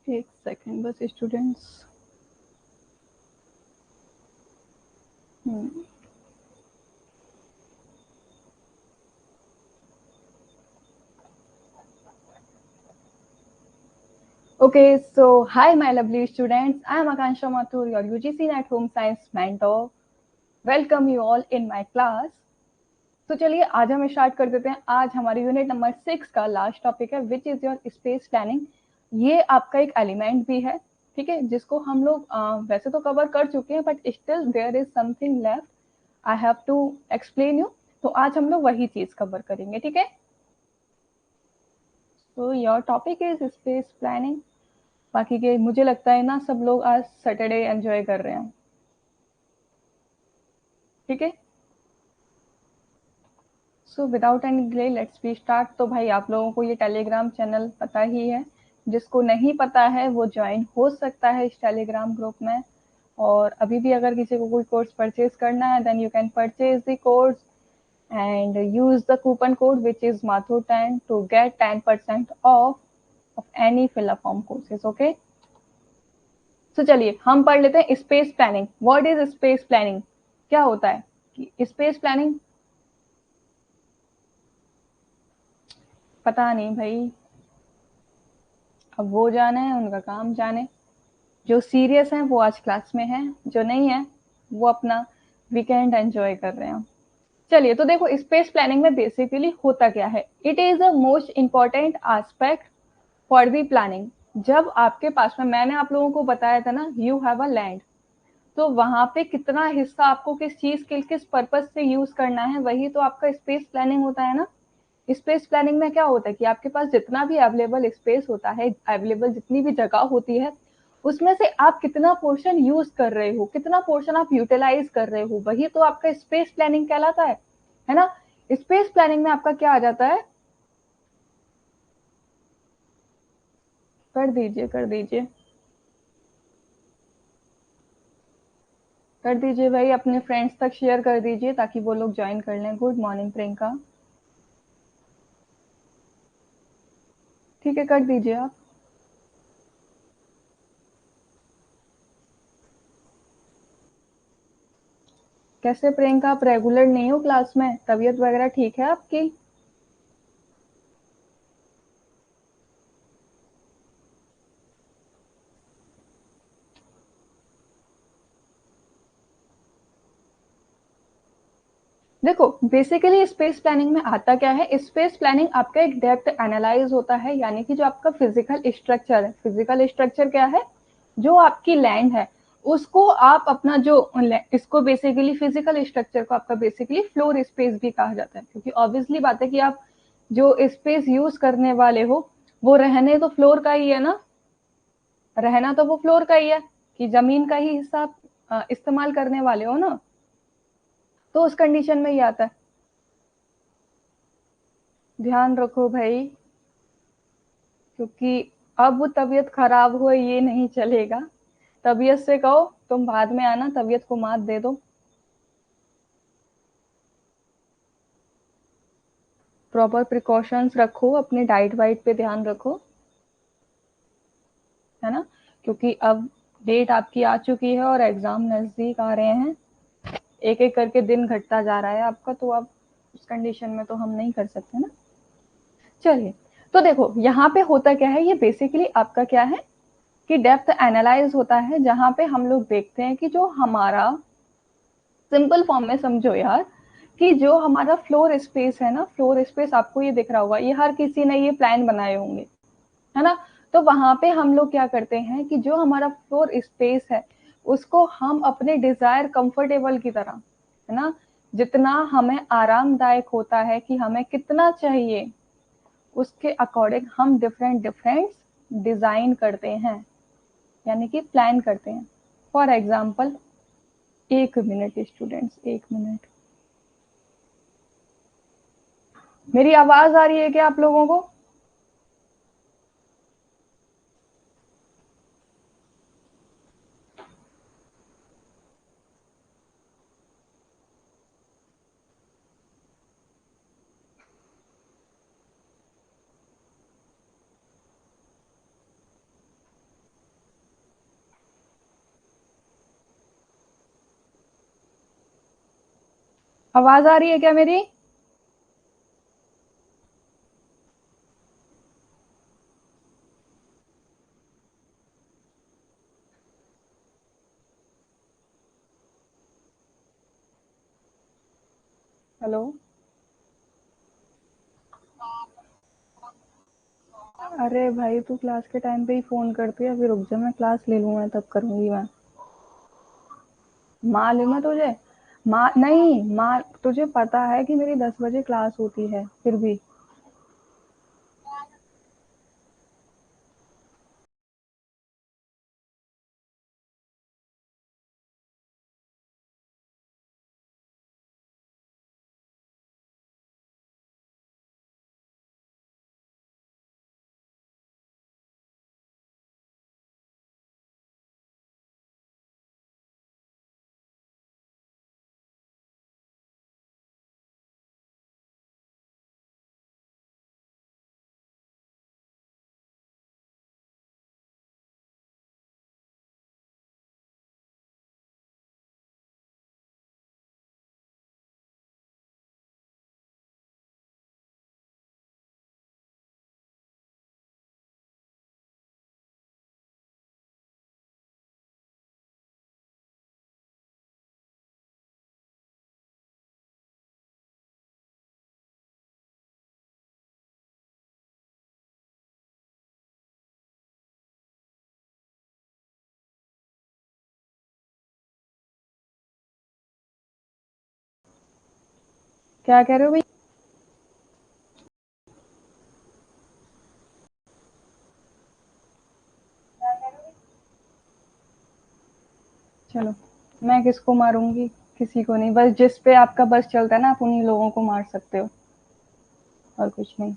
एक सेकेंड बस students. Okay, so hi, my lovely students. I am Akansha Mathur, your UGC at Home Science mentor. Welcome you all in my class. तो चलिए आज हम start कर देते हैं। आज हमारे यूनिट नंबर 6 का लास्ट टॉपिक है which is your space planning. ये आपका एक एलिमेंट भी है, ठीक है, जिसको हम लोग वैसे तो कवर कर चुके हैं but still there is something left I have to explain you. तो आज हम लोग वही चीज कवर करेंगे, ठीक है। तो your topic is space planning. बाकी के मुझे लगता है ना सब लोग आज सैटरडे एंजॉय कर रहे हैं, ठीक है। So without any delay let's be start. तो भाई आप लोगों को ये टेलीग्राम चैनल पता ही है, जिसको नहीं पता है वो ज्वाइन हो सकता है इस टेलीग्राम ग्रुप में। और अभी भी अगर किसी को कोई कोर्स परचेज करना है then you can purchase the course and use the coupon code which is MATHUR10 to get 10% off of any fill up form courses. Okay, तो चलिए हम पढ़ लेते हैं space planning. What is space planning? क्या होता है कि स्पेस प्लानिंग? पता नहीं भाई, अब वो जाने उनका काम जाने। जो सीरियस हैं वो आज क्लास में हैं, जो नहीं है वो अपना वीकेंड एंजॉय कर रहे हैं। चलिए तो देखो स्पेस प्लानिंग में बेसिकली होता क्या है। It is the most important aspect for the planning. जब आपके पास में, मैंने आप लोगों को बताया था ना, यू हैव अ लैंड, तो वहां पे कितना हिस्सा आपको किस चीज के किस पर्पज से यूज करना है, वही तो आपका स्पेस प्लानिंग होता है ना। स्पेस प्लानिंग में क्या होता है कि आपके पास जितना भी अवेलेबल स्पेस होता है, अवेलेबल जितनी भी जगह होती है, उसमें से आप कितना पोर्शन यूज कर रहे हो, कितना पोर्शन आप यूटिलाइज कर रहे हो, वही तो आपका स्पेस प्लानिंग कहलाता है ना। स्पेस प्लानिंग में आपका क्या आ जाता है? कर दीजिए कर दीजिए कर दीजिए भाई, अपने फ्रेंड्स तक शेयर कर दीजिए ताकि वो लोग ज्वाइन कर लें। Good morning Priyanka. ठीक है, कर दीजिए आप। कैसे प्रियंका, आप रेगुलर नहीं हो क्लास में? तबीयत वगैरह ठीक है आपकी? देखो बेसिकली स्पेस प्लानिंग में आता क्या है। स्पेस प्लानिंग आपका एक डेप्थ एनालाइज होता है, यानी कि जो आपका फिजिकल स्ट्रक्चर है, फिजिकल स्ट्रक्चर क्या है, जो आपकी लैंड है उसको आप अपना जो, इसको बेसिकली फिजिकल स्ट्रक्चर को आपका बेसिकली फ्लोर स्पेस भी कहा जाता है, क्योंकि ऑब्वियसली बात है कि आप जो स्पेस यूज करने वाले हो वो रहने तो फ्लोर का ही है ना, रहना तो वो फ्लोर का ही है, कि जमीन का ही हिस्सा आप इस्तेमाल करने वाले हो ना। तो उस कंडीशन में ये आता है। ध्यान रखो भाई, क्योंकि अब तबीयत खराब हो ये नहीं चलेगा। तबीयत से कहो तुम बाद में आना, तबीयत को मात दे दो। प्रॉपर प्रिकॉशंस रखो, अपने डाइट वाइट पे ध्यान रखो, है ना, क्योंकि अब डेट आपकी आ चुकी है और एग्जाम नजदीक आ रहे हैं। एक एक करके दिन घटता जा रहा है आपका, तो अब उस कंडीशन में तो हम नहीं कर सकते ना। चलिए तो देखो यहाँ पे होता क्या है, ये बेसिकली आपका क्या है कि डेप्थ एनालाइज होता है, जहां पे हम लोग देखते हैं कि जो हमारा, सिंपल फॉर्म में समझो यार, कि जो हमारा फ्लोर स्पेस है ना, फ्लोर स्पेस आपको ये दिख रहा होगा, ये हर किसी ने ये प्लान बनाए होंगे, है ना। तो वहां पे हम लोग क्या करते हैं कि जो हमारा फ्लोर स्पेस है उसको हम अपने डिजायर कंफर्टेबल की तरह, है ना, जितना हमें आरामदायक होता है कि हमें कितना चाहिए उसके अकॉर्डिंग हम डिफरेंट डिफरेंट डिजाइन करते हैं, यानी कि प्लान करते हैं। फॉर एग्जाम्पल, एक मिनट स्टूडेंट्स, एक मिनट। मेरी आवाज आ रही है क्या आप लोगों को? आवाज आ रही है क्या मेरी? हेलो। अरे भाई तू क्लास के टाइम पे ही फोन करती है, अभी रुक जा, मैं क्लास ले लूँ, मैं तब करूंगी मैं। मालूम है तुझे? माँ नहीं, माँ तुझे पता है कि मेरी 10 बजे क्लास होती है, फिर भी। क्या कह रहे हो भाई? चलो, मैं किसको मारूंगी? किसी को नहीं, बस जिस पे आपका बस चलता है ना, आप उन्हीं लोगों को मार सकते हो, और कुछ नहीं।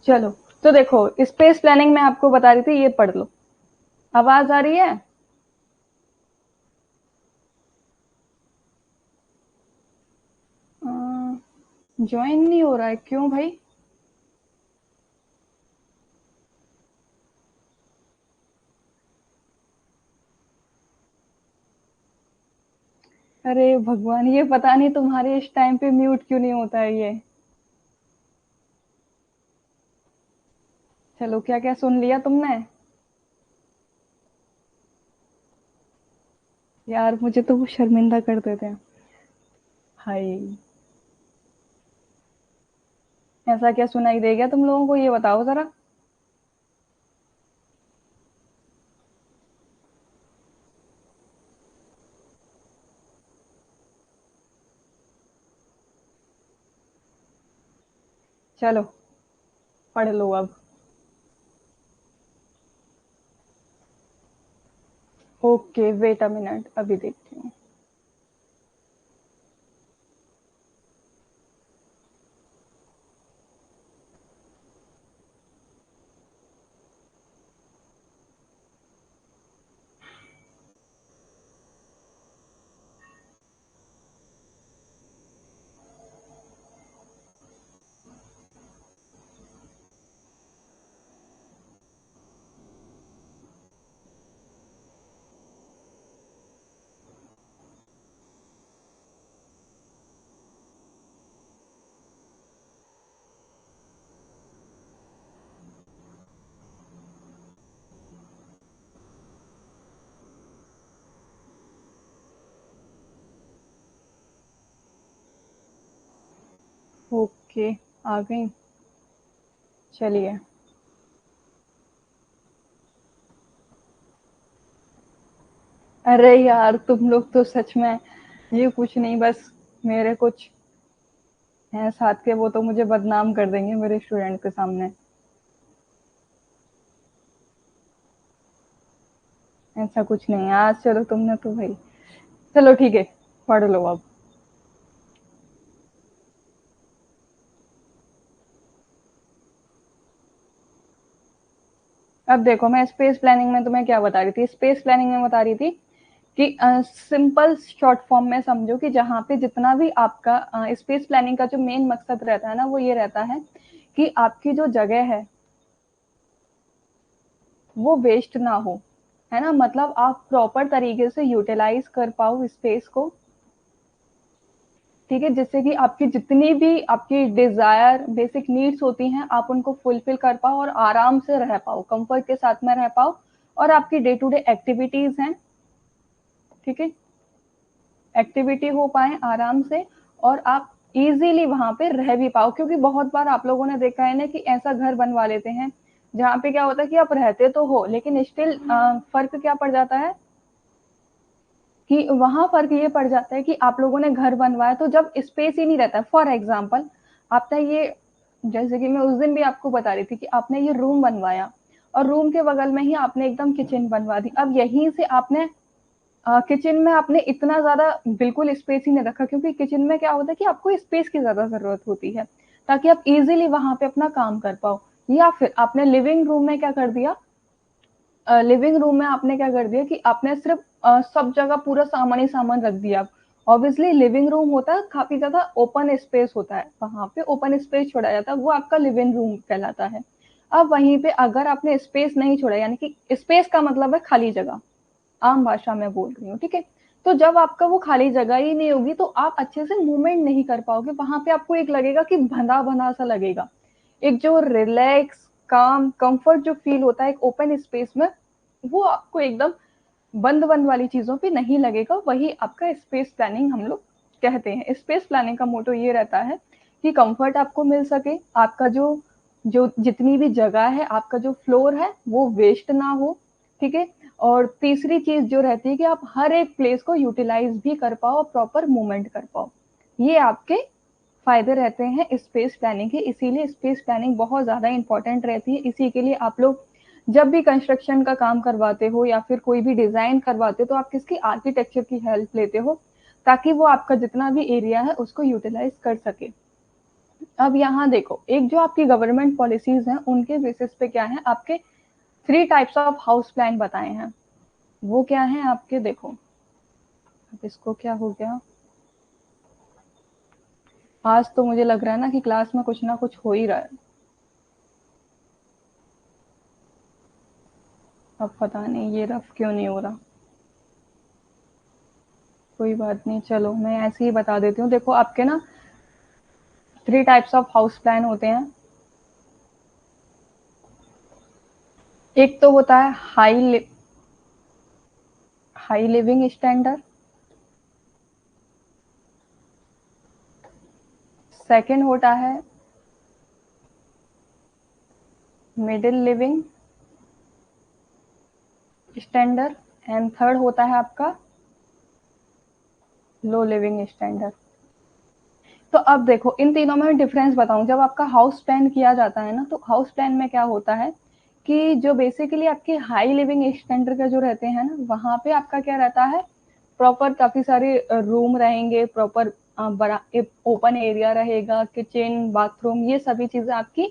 चलो, तो देखो, स्पेस प्लानिंग में आपको बता रही थी, ये पढ़ लो। आवाज आ रही है? ज्वाइन नहीं हो रहा है, क्यों भाई? अरे भगवान, ये पता नहीं तुम्हारे इस टाइम पे म्यूट क्यों नहीं होता है ये। चलो, क्या क्या सुन लिया तुमने? यार मुझे तो वो शर्मिंदा कर देते हैं। हाय। ऐसा क्या सुनाई दे गया तुम लोगों को, ये बताओ जरा। चलो, पढ़ लो अब। ओके, वेट अ मिनट, अभी देखती हूँ। ओके, आ गई। चलिए। अरे यार, तुम लोग तो सच में, ये कुछ नहीं, बस मेरे कुछ हैं साथ के, वो तो मुझे बदनाम कर देंगे मेरे स्टूडेंट के सामने। ऐसा कुछ नहीं है आज, चलो तुमने तो भाई, चलो ठीक है, पढ़ लो अब। अब देखो, मैं स्पेस प्लानिंग में तुम्हें क्या बता रही थी, स्पेस प्लानिंग में बता रही थी कि सिंपल शॉर्ट फॉर्म में समझो कि जहाँ पे जितना भी आपका स्पेस प्लानिंग का जो मेन मकसद रहता है ना, वो ये रहता है कि आपकी जो जगह है वो वेस्ट ना हो। है ना, मतलब आप प्रॉपर तरीके से यूटिलाइज कर पाओ स्पेस को, ठीक है, जिससे कि आपकी जितनी भी आपकी डिजायर बेसिक नीड्स होती हैं आप उनको फुलफिल कर पाओ और आराम से रह पाओ, कंफर्ट के साथ में रह पाओ, और आपकी डे टू डे एक्टिविटीज हैं, ठीक है, एक्टिविटी हो पाए आराम से, और आप इजीली वहां पे रह भी पाओ। क्योंकि बहुत बार आप लोगों ने देखा है ना कि ऐसा घर बनवा लेते हैं जहाँ पे क्या होता है कि आप रहते तो हो लेकिन स्टिल फर्क क्या पड़ जाता है कि वहां फर्क ये पड़ जाता है कि आप लोगों ने घर बनवाया तो जब स्पेस ही नहीं रहता। फॉर एग्जाम्पल आपने ये, जैसे कि मैं उस दिन भी आपको बता रही थी कि आपने ये रूम बनवाया और रूम के बगल में ही आपने एकदम किचन बनवा दी। अब यहीं से आपने किचन में आपने इतना ज्यादा बिल्कुल स्पेस ही नहीं रखा, क्योंकि किचन में क्या होता है कि आपको स्पेस की ज्यादा जरूरत होती है ताकि आप इजीली वहां पे अपना काम कर पाओ। या फिर आपने लिविंग रूम में क्या कर दिया, लिविंग रूम में आपने क्या कर दिया कि आपने सिर्फ सब जगह पूरा सामान ही सामान रख दिया। ऑब्वियसली लिविंग रूम होता है काफी ज्यादा ओपन स्पेस होता है, वहां पे ओपन स्पेस छोड़ा जाता है, वो आपका लिविंग रूम कहलाता है। अब वहीं पे अगर आपने स्पेस नहीं छोड़ा, यानी कि स्पेस का मतलब है खाली जगह, आम भाषा में बोल रही हूँ, ठीक है, तो जब आपका वो खाली जगह ही नहीं होगी तो आप अच्छे से मूवमेंट नहीं कर पाओगे, वहां पे आपको एक लगेगा कि बंधा बंधा सा लगेगा। एक जो रिलैक्स काम कंफर्ट जो फील होता है एक ओपन स्पेस में, वो आपको एकदम बंद बंद वाली चीजों पे नहीं लगेगा। वही आपका स्पेस प्लानिंग हम लोग कहते हैं। स्पेस प्लानिंग का मोटो ये रहता है कि कंफर्ट आपको मिल सके, आपका जो जो जितनी भी जगह है, आपका जो फ्लोर है वो वेस्ट ना हो, ठीक है। और तीसरी चीज जो रहती है कि आप हर एक प्लेस को यूटिलाइज भी कर पाओ और प्रॉपर मूवमेंट कर पाओ। ये आपके फायदे रहते हैं स्पेस प्लानिंग के। इसीलिए स्पेस प्लानिंग बहुत ज्यादा इंपॉर्टेंट रहती है। इसी के लिए आप लोग जब भी कंस्ट्रक्शन का काम करवाते हो या फिर कोई भी डिजाइन करवाते हो तो आप किसकी आर्किटेक्चर की हेल्प लेते हो, ताकि वो आपका जितना भी एरिया है उसको यूटिलाइज कर सके। अब यहाँ देखो, एक जो आपकी गवर्नमेंट पॉलिसीज हैं उनके बेसिस पे क्या है, आपके 3 टाइप्स ऑफ हाउस प्लान बताए हैं। वो क्या है आपके, देखो अब इसको क्या हो गया, आज तो मुझे लग रहा है ना कि क्लास में कुछ ना कुछ हो ही रहा है। अब पता नहीं ये रफ क्यों नहीं हो रहा, कोई बात नहीं, चलो मैं ऐसे ही बता देती हूँ। देखो आपके ना 3 टाइप्स ऑफ हाउस प्लान होते हैं। एक तो होता है हाई लिविंग स्टैंडर्ड, सेकंड होता है middle living standard, and third होता है आपका लो लिविंग स्टैंडर्ड। तो अब देखो इन तीनों में डिफरेंस बताऊं। जब आपका हाउस प्लान किया जाता है ना तो हाउस प्लान में क्या होता है कि जो बेसिकली आपके हाई लिविंग स्टैंडर्ड का जो रहते हैं ना, वहां पे आपका क्या रहता है, प्रॉपर काफी सारे रूम रहेंगे, प्रॉपर बड़ा ओपन एरिया रहेगा, किचन बाथरूम ये सभी चीजें आपकी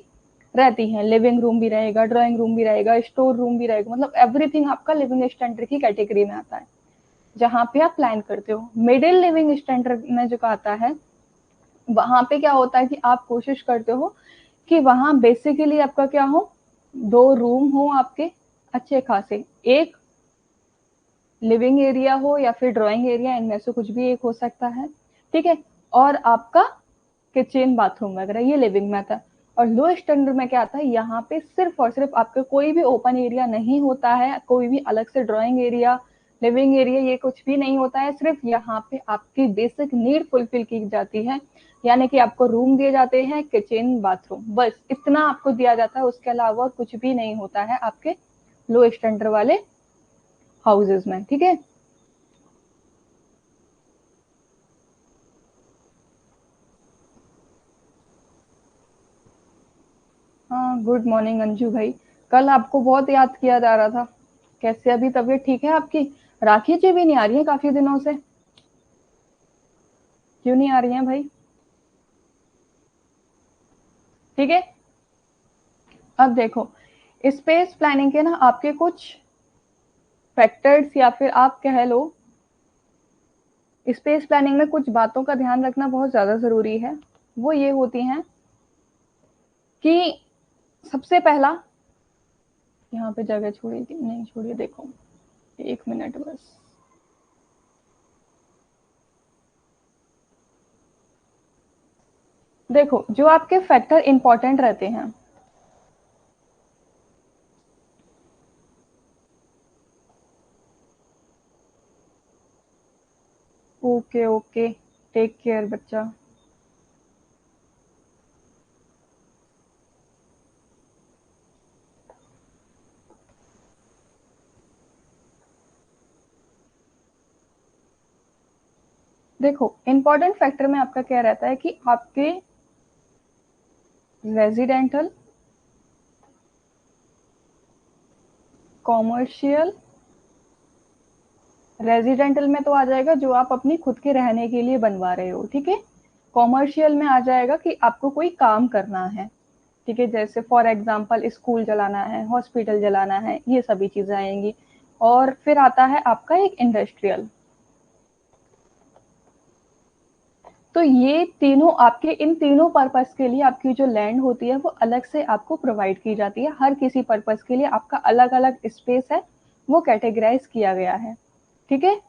रहती हैं। लिविंग रूम भी रहेगा, ड्राइंग रूम भी रहेगा, स्टोर रूम भी रहेगा, मतलब एवरीथिंग आपका लिविंग स्टैंडर्ड की कैटेगरी में आता है जहां पे आप प्लान करते हो। मिडिल लिविंग स्टैंडर्ड में जो आता है वहां पे क्या होता है कि आप कोशिश करते हो कि वहां बेसिकली आपका क्या हो, 2 रूम हो आपके अच्छे खासे, एक लिविंग एरिया हो या फिर ड्राइंग एरिया, इनमें से कुछ भी एक हो सकता है, ठीक है, और आपका किचन बाथरूम वगैरह, ये लिविंग में आता है। और लो स्टैंडर्ड में क्या आता है, यहाँ पे सिर्फ और सिर्फ आपका कोई भी ओपन एरिया नहीं होता है, कोई भी अलग से ड्राइंग एरिया लिविंग एरिया ये कुछ भी नहीं होता है। सिर्फ यहाँ पे आपकी बेसिक नीड फुलफिल की जाती है, यानी कि आपको रूम दिए जाते हैं, किचन बाथरूम, बस इतना आपको दिया जाता है, उसके अलावा कुछ भी नहीं होता है आपके लो स्टैंडर्ड वाले हाउसेज में, ठीक है। हाँ, गुड मॉर्निंग अंजू भाई। कल आपको बहुत याद किया जा रहा था, कैसे अभी तबीयत ठीक है आपकी? राखी जी भी नहीं आ रही है काफी दिनों से, क्यों नहीं आ रही हैं भाई? ठीक है। अब देखो स्पेस प्लानिंग के ना आपके कुछ फैक्टर्स या फिर आप कह लो, स्पेस प्लानिंग में कुछ बातों का ध्यान रखना बहुत ज्यादा जरूरी है। वो ये होती हैं कि सबसे पहला, यहाँ पे जगह छोड़ी कि नहीं छोड़ी, देखो एक मिनट बस। देखो जो आपके फैक्टर इंपॉर्टेंट रहते हैं, ओके ओके, टेक केयर बच्चा। देखो इंपॉर्टेंट फैक्टर में आपका क्या रहता है कि आपके रेजिडेंटल, कॉमर्शियल, रेजिडेंटल में तो आ जाएगा जो आप अपनी खुद के रहने के लिए बनवा रहे हो, ठीक है। कॉमर्शियल में आ जाएगा कि आपको कोई काम करना है, ठीक है, जैसे फॉर एग्जांपल स्कूल चलाना है, हॉस्पिटल चलाना है, ये सभी चीजें आएंगी। और फिर आता है आपका एक इंडस्ट्रियल। तो ये तीनों आपके इन तीनों पर्पस के लिए आपकी जो लैंड होती है वो अलग से आपको प्रोवाइड की जाती है। हर किसी पर्पस के लिए आपका अलग अलग स्पेस है, वो कैटेगराइज किया गया है, ठीक है।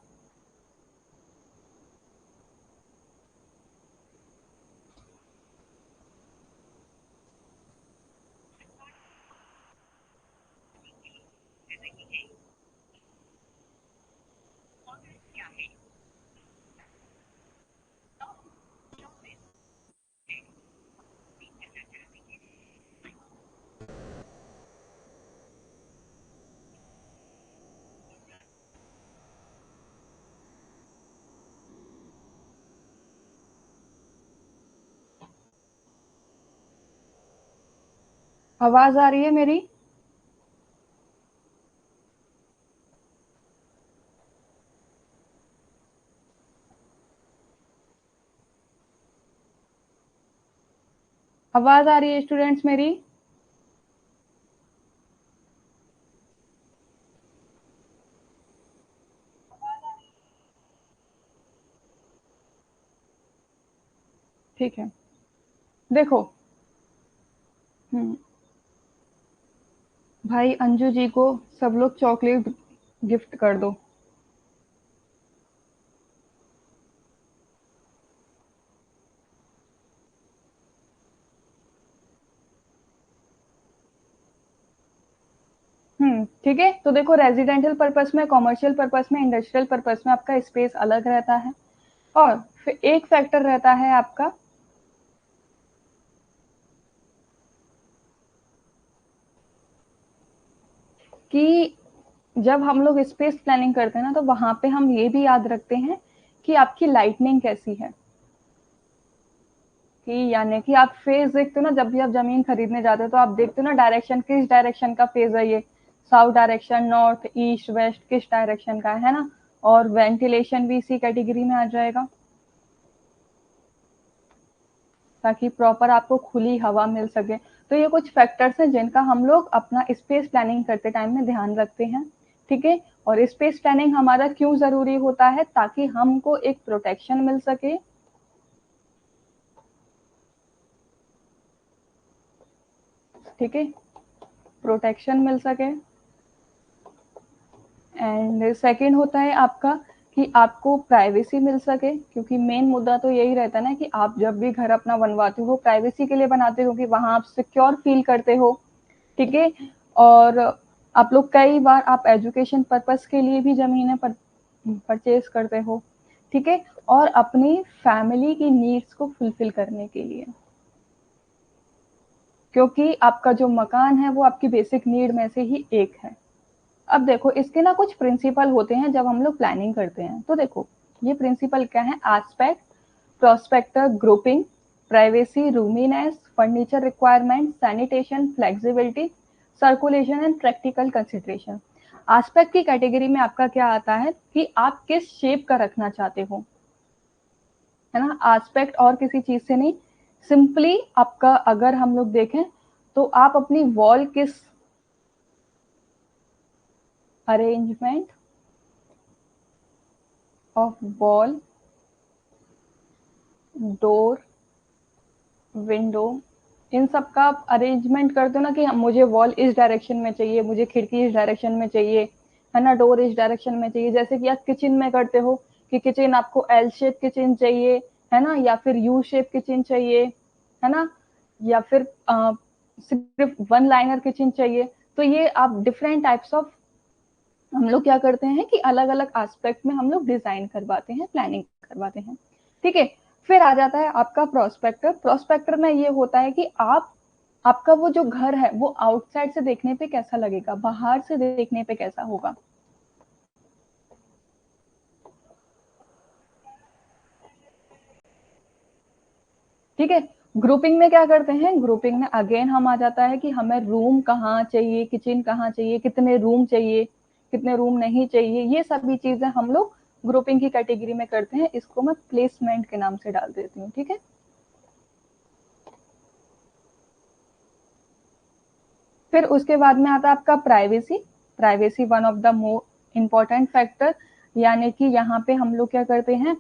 आवाज आ रही है मेरी? आवाज आ रही है स्टूडेंट्स मेरी? ठीक है। देखो, हम्म, भाई अंजू जी को सब लोग चॉकलेट गिफ्ट कर दो। ठीक है। तो देखो रेजिडेंशियल पर्पस में, कॉमर्शियल पर्पस में, इंडस्ट्रियल पर्पस में आपका स्पेस अलग रहता है। और फिर एक फैक्टर रहता है आपका कि जब हम लोग स्पेस प्लानिंग करते हैं ना, तो वहां पे हम ये भी याद रखते हैं कि आपकी लाइटनिंग कैसी है। कि यानी कि आप फेज देखते हो ना, जब भी आप जमीन खरीदने जाते हो तो आप देखते हो ना डायरेक्शन, किस डायरेक्शन का फेज है ये, south direction, north, east, west, किस डायरेक्शन का है ना। और वेंटिलेशन भी इसी कैटेगरी में आ जाएगा, ताकि प्रॉपर आपको खुली हवा मिल सके। तो ये कुछ फैक्टर्स हैं जिनका हम लोग अपना स्पेस प्लानिंग करते टाइम में ध्यान रखते हैं, ठीक है। और स्पेस प्लानिंग हमारा क्यों जरूरी होता है? ताकि हमको एक प्रोटेक्शन मिल सके, ठीक है, प्रोटेक्शन मिल सके। एंड सेकंड होता है आपका कि आपको प्राइवेसी मिल सके, क्योंकि मेन मुद्दा तो यही रहता है ना कि आप जब भी घर अपना बनवाते हो प्राइवेसी के लिए बनाते हो, कि वहां आप सिक्योर फील करते हो, ठीक है। और आप लोग कई बार आप एजुकेशन पर्पस के लिए भी जमीनें परचेज करते हो, ठीक है। और अपनी फैमिली की नीड्स को फुलफिल करने के लिए, क्योंकि आपका जो मकान है वो आपकी बेसिक नीड में से ही एक है। अब देखो इसके ना कुछ प्रिंसिपल होते हैं जब हम लोग प्लानिंग करते हैं। तो देखो ये प्रिंसिपल क्या है? Aspect, prospect grouping, privacy, roominess, furniture requirement, sanitation, flexibility, circulation and practical consideration. Aspect की कैटेगरी में आपका क्या आता है कि आप किस शेप का रखना चाहते हो, है ना। एस्पेक्ट और किसी चीज से नहीं, सिंपली आपका अगर हम लोग देखें तो आप अपनी वॉल किस arrangement of wall, door, window, इन सब का आप अरेंजमेंट करते हो ना कि मुझे वॉल इस डायरेक्शन में चाहिए, मुझे खिड़की इस डायरेक्शन में चाहिए, है ना, डोर इस डायरेक्शन में चाहिए। जैसे कि आप किचन में करते हो कि किचन आपको एल शेप किचन चाहिए, है ना, या फिर यू शेप किचन चाहिए, है ना, या फिर सिर्फ वन लाइनर किचन चाहिए। तो ये आप डिफरेंट टाइप्स ऑफ हम लोग क्या करते हैं कि अलग अलग एस्पेक्ट में हम लोग डिजाइन करवाते हैं, प्लानिंग करवाते हैं। ठीक है, फिर आ जाता है आपका प्रोस्पेक्टर। प्रोस्पेक्टर में ये होता है कि आपका वो जो घर है वो आउटसाइड से देखने पे कैसा लगेगा, बाहर से देखने पे कैसा होगा। ठीक है, ग्रुपिंग में क्या करते हैं, ग्रुपिंग में अगेन हम आ जाता है कि हमें रूम कहाँ चाहिए, किचन कहाँ चाहिए, कितने रूम चाहिए, कितने रूम नहीं चाहिए, ये सभी चीजें हम लोग ग्रुपिंग की कैटेगरी में करते हैं। इसको मैं प्लेसमेंट के नाम से डाल देती हूँ। ठीक है, फिर उसके बाद में आता है आपका privacy. Privacy one of the most important factor, यानी कि यहाँ पे हम लोग क्या करते हैं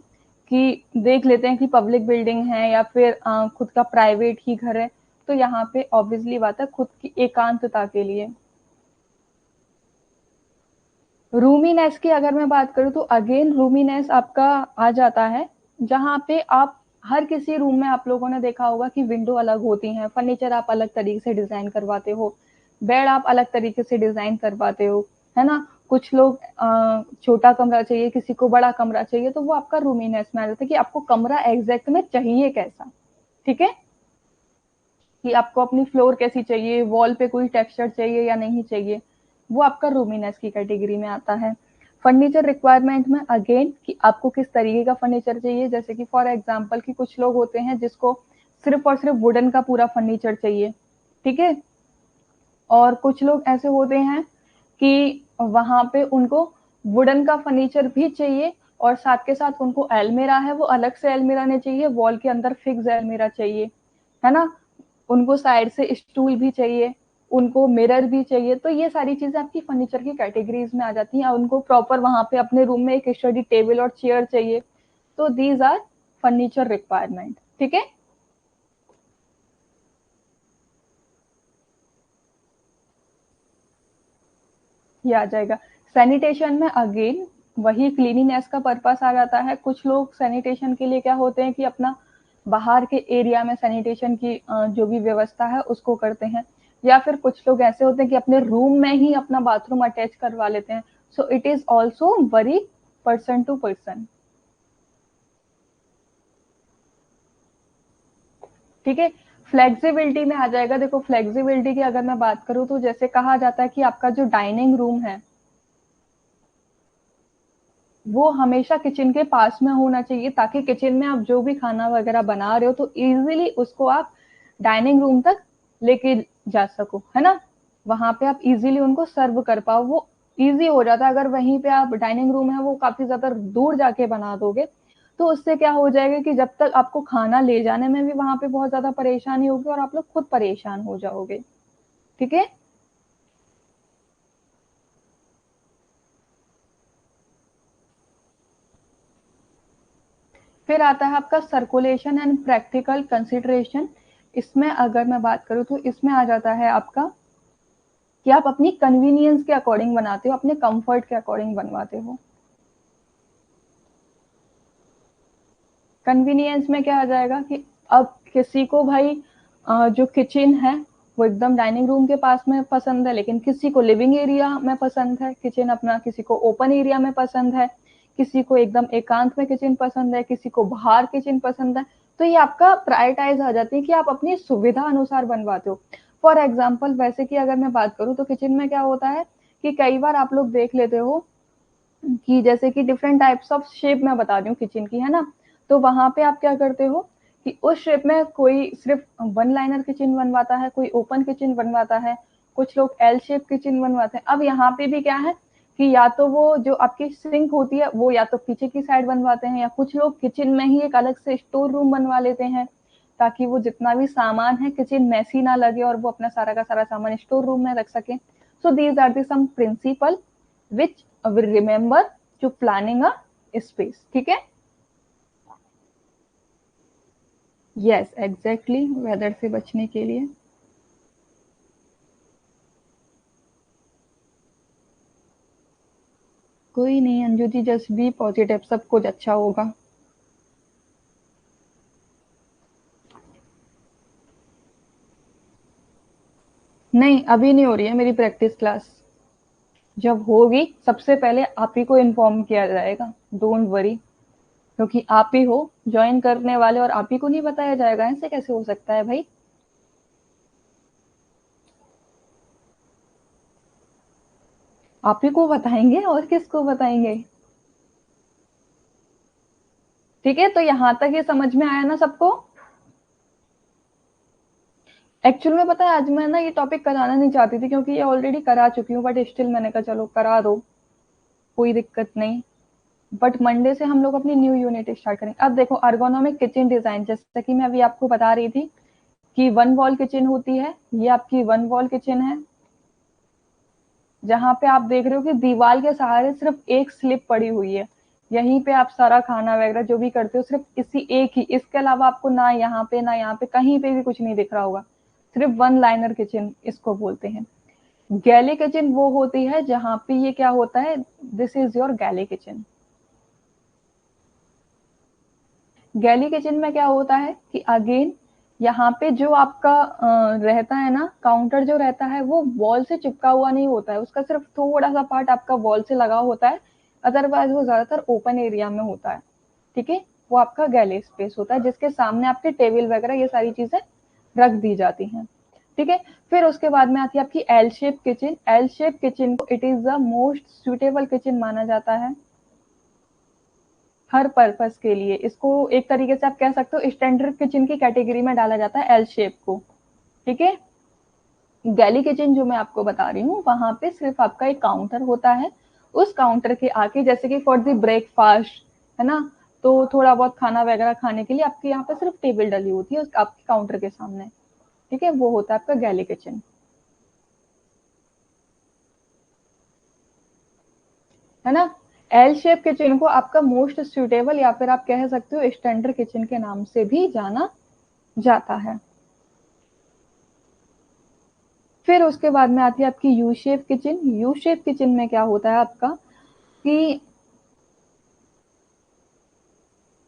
कि देख लेते हैं कि पब्लिक बिल्डिंग है या फिर खुद का प्राइवेट ही घर है, तो यहाँ पे ऑब्वियसली बात है खुद की एकांतता के लिए। रूमीनेस की अगर मैं बात करूँ तो अगेन रूमीनेस आपका आ जाता है जहाँ पे आप हर किसी रूम में आप लोगों ने देखा होगा कि विंडो अलग होती हैं, फर्नीचर आप अलग तरीके से डिजाइन करवाते हो, बेड आप अलग तरीके से डिजाइन करवाते हो, है ना। कुछ लोग छोटा कमरा चाहिए, किसी को बड़ा कमरा चाहिए, तो वो आपका रूमीनेस में आ जाता है कि आपको कमरा एग्जैक्ट में चाहिए कैसा। ठीक है, कि आपको अपनी फ्लोर कैसी चाहिए, वॉल पे कोई टेक्सचर चाहिए या नहीं चाहिए, वो आपका रूमीनेस की कैटेगरी में आता है। फर्नीचर रिक्वायरमेंट में अगेन कि आपको किस तरीके का फर्नीचर चाहिए, जैसे कि फॉर एग्जांपल कि कुछ लोग होते हैं जिसको सिर्फ और सिर्फ वुडन का पूरा फर्नीचर चाहिए। ठीक है, और कुछ लोग ऐसे होते हैं कि वहां पे उनको वुडन का फर्नीचर भी चाहिए और साथ के साथ उनको एलमीरा है वो अलग से एलमीरा नहीं चाहिए, वॉल के अंदर फिक्स एलमीरा चाहिए, है ना। उनको साइड से स्टूल भी चाहिए, उनको मिरर भी चाहिए। तो ये सारी चीजें आपकी फर्नीचर की कैटेगरीज में आ जाती हैं। उनको प्रॉपर वहां पे अपने रूम में एक स्टडी टेबल और चेयर चाहिए। तो दीज आर फर्नीचर रिक्वायरमेंट। ठीक है, ये आ जाएगा। सैनिटेशन में अगेन वही क्लीनिनेस का पर्पस आ जाता है। कुछ लोग सैनिटेशन के लिए क्या होते हैं कि अपना बाहर के एरिया में सैनिटेशन की जो भी व्यवस्था है उसको करते हैं, या फिर कुछ लोग ऐसे होते हैं कि अपने रूम में ही अपना बाथरूम अटैच करवा लेते हैं। So it is also very person to person. ठीक है, फ्लेक्सिबिलिटी में आ जाएगा। देखो फ्लेक्सिबिलिटी की अगर मैं बात करूं तो जैसे कहा जाता है कि आपका जो डाइनिंग रूम है वो हमेशा किचन के पास में होना चाहिए, ताकि किचन में आप जो भी खाना वगैरह बना रहे हो तो इजीली उसको आप डाइनिंग रूम तक लेके जा सको, है ना। वहां पे आप इजीली उनको सर्व कर पाओ, वो इजी हो जाता है। अगर वहीं पे आप डाइनिंग रूम है वो काफी ज्यादा दूर जाके बना दोगे तो उससे क्या हो जाएगा कि जब तक आपको खाना ले जाने में भी वहां पे बहुत ज्यादा परेशानी होगी और आप लोग खुद परेशान हो जाओगे। ठीक है, फिर आता है आपका सर्कुलेशन एंड प्रैक्टिकल कंसिडरेशन। इसमें अगर मैं बात करूँ तो इसमें आ जाता है आपका कि आप अपनी कन्वीनियंस के अकॉर्डिंग बनाते हो, अपने कंफर्ट के अकॉर्डिंग बनवाते हो। कन्वीनियंस में क्या आ जाएगा कि अब किसी को भाई जो किचन है वो एकदम डाइनिंग रूम के पास में पसंद है, लेकिन किसी को लिविंग एरिया में पसंद है किचन अपना, किसी को ओपन एरिया में पसंद है, किसी को एकदम एकांत में किचन पसंद है, किसी को बाहर किचन पसंद है। तो ये आपका प्रायोरिटाइज आ जाती है कि आप अपनी सुविधा अनुसार बनवाते हो। फॉर एग्जाम्पल वैसे कि अगर मैं बात करूँ तो किचन में क्या होता है कि कई बार आप लोग देख लेते हो कि जैसे कि डिफरेंट टाइप्स ऑफ शेप मैं बता रही हूँ किचन की, है ना। तो वहां पे आप क्या करते हो कि उस शेप में कोई सिर्फ वन लाइनर किचन बनवाता है, कोई ओपन किचन बनवाता है, कुछ लोग एल शेप किचन बनवाते हैं। अब यहाँ पे भी क्या है कि या तो वो जो आपकी सिंक होती है वो या तो पीछे की साइड बनवाते हैं, या कुछ लोग किचन में ही एक अलग से स्टोर रूम बनवा लेते हैं, ताकि वो जितना भी सामान है किचन मैसी ना लगे और वो अपना सारा का सारा सामान स्टोर रूम में रख सके। So these are the some principle which will remember to planning a space। ठीक है, यस एग्जैक्टली, वेदर से बचने के लिए। कोई नहीं Anju ji, just be positive, सब कुछ अच्छा होगा। नहीं, अभी नहीं हो रही है मेरी प्रैक्टिस क्लास। जब होगी सबसे पहले आप ही को इन्फॉर्म किया जाएगा, डोंट वरी। क्योंकि आप ही हो ज्वाइन करने वाले और आप ही को नहीं बताया जाएगा, ऐसे कैसे हो सकता है भाई। आप ही को बताएंगे और किसको बताएंगे। ठीक है, तो यहाँ तक ये समझ में आया ना सबको। एक्चुअल में पता है आज मैं ना ये टॉपिक कराना नहीं चाहती थी, क्योंकि ये ऑलरेडी करा चुकी हूँ, बट स्टिल मैंने कहा चलो करा दो, कोई दिक्कत नहीं। बट मंडे से हम लोग अपनी न्यू यूनिट स्टार्ट करेंगे। अब देखो अर्गोनोमिक किचन डिजाइन, जैसा कि मैं अभी आपको बता रही थी कि वन वॉल किचन होती है, ये आपकी वन वॉल किचन है, जहाँ पे आप देख रहे हो कि दीवार के सहारे सिर्फ एक स्लिप पड़ी हुई है, यहीं पे आप सारा खाना वगैरह जो भी करते हो सिर्फ इसी एक ही, इसके अलावा आपको ना यहाँ पे ना यहाँ पे कहीं पे भी कुछ नहीं दिख रहा होगा। सिर्फ वन लाइनर किचन इसको बोलते हैं। गैली किचन वो होती है जहाँ पे ये क्या होता है, this is your galley kitchen. Galley kitchen में क्या होता है कि अगेन यहाँ पे जो आपका रहता है ना, काउंटर जो रहता है वो वॉल से चिपका हुआ नहीं होता है, उसका सिर्फ थोड़ा सा पार्ट आपका वॉल से लगा होता है, अदरवाइज वो ज्यादातर ओपन एरिया में होता है। ठीक है, वो आपका गैली स्पेस होता है जिसके सामने आपके टेबल वगैरह ये सारी चीजें रख दी जाती हैं। ठीक है, फिर उसके बाद में आती है आपकी L shape kitchen. L shape kitchen को it is the most suitable kitchen माना जाता है हर पर्पस के लिए। इसको एक तरीके से आप कह सकते हो स्टैंडर्ड किचन की कैटेगरी में डाला जाता है एल शेप को। ठीक है, गैली किचन जो मैं आपको बता रही हूँ वहां पे सिर्फ आपका एक काउंटर होता है, उस काउंटर के आके जैसे कि फॉर द ब्रेकफास्ट है ना, तो थोड़ा बहुत खाना वगैरह खाने के लिए आपके यहाँ पे सिर्फ टेबल डली होती है आपके काउंटर के सामने। ठीक है, वो होता है आपका गैली किचन, है ना। एल शेप किचन को आपका मोस्ट सुटेबल या फिर आप कह सकते हो स्टैंडर्ड किचन के नाम से भी जाना जाता है। फिर उसके बाद में आती है आपकी U shape kitchen. U shape kitchen में क्या होता है आपका कि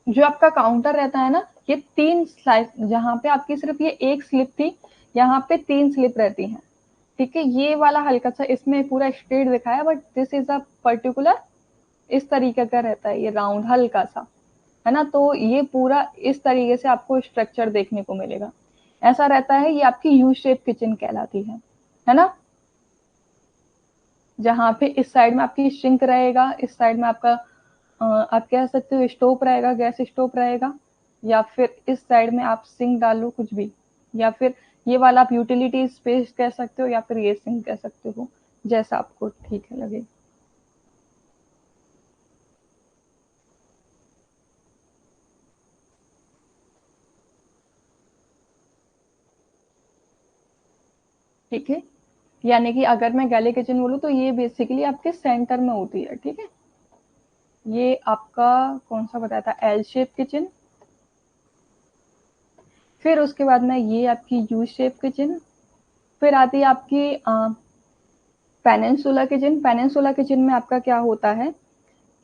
जो आपका काउंटर रहता है ना, ये तीन स्लाइस, जहां पे आपकी सिर्फ ये एक स्लिप थी, यहाँ पे तीन स्लिप रहती हैं। ठीक है, ये वाला हल्का सा इसमें पूरा स्ट्रेट दिखाया, but this is a particular इस तरीके का रहता है, ये राउंड हल्का सा, है ना। तो ये पूरा इस तरीके से आपको स्ट्रक्चर देखने को मिलेगा, ऐसा रहता है। ये आपकी यू शेप किचन कहलाती है ना। जहाँ पे इस साइड में आपकी सिंक रहेगा, इस साइड में आपका आप कह सकते हो स्टोव रहेगा, गैस स्टोव रहेगा, या फिर इस साइड में आप सिंक डालो कुछ भी, या फिर ये वाला आप यूटिलिटी स्पेस कह सकते हो, या फिर ये सिंक कह सकते हो, जैसा आपको ठीक है लगे। ठीक है, यानी कि अगर मैं गैली किचन बोलूँ तो ये बेसिकली आपके सेंटर में होती है। ठीक है, ये आपका कौन सा बताया था, एल शेप किचन। फिर उसके बाद में ये आपकी यू शेप किचन। फिर आती है आपकी पेनिनसुला किचन। पेनिनसुला किचन में आपका क्या होता है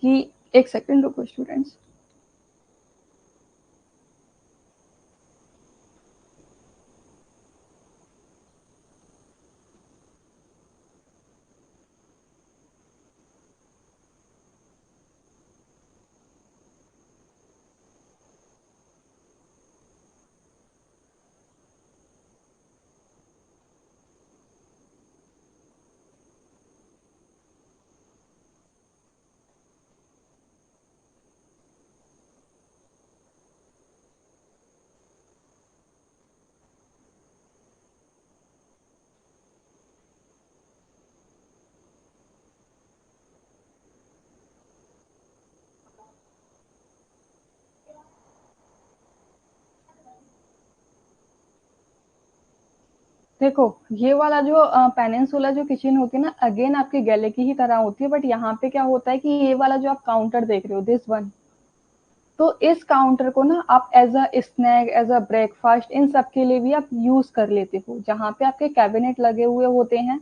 कि एक सेकंड रुको स्टूडेंट्स। देखो ये वाला जो पेनिनसुला जो किचन होती है ना, अगेन आपकी गैले की ही तरह होती है, बट यहाँ पे क्या होता है कि ये वाला जो आप काउंटर देख रहे हो दिस वन, तो इस काउंटर को ना आप as a snack, as a breakfast, इन सब के लिए भी आप यूज कर लेते हो, जहाँ पे आपके कैबिनेट लगे हुए होते हैं।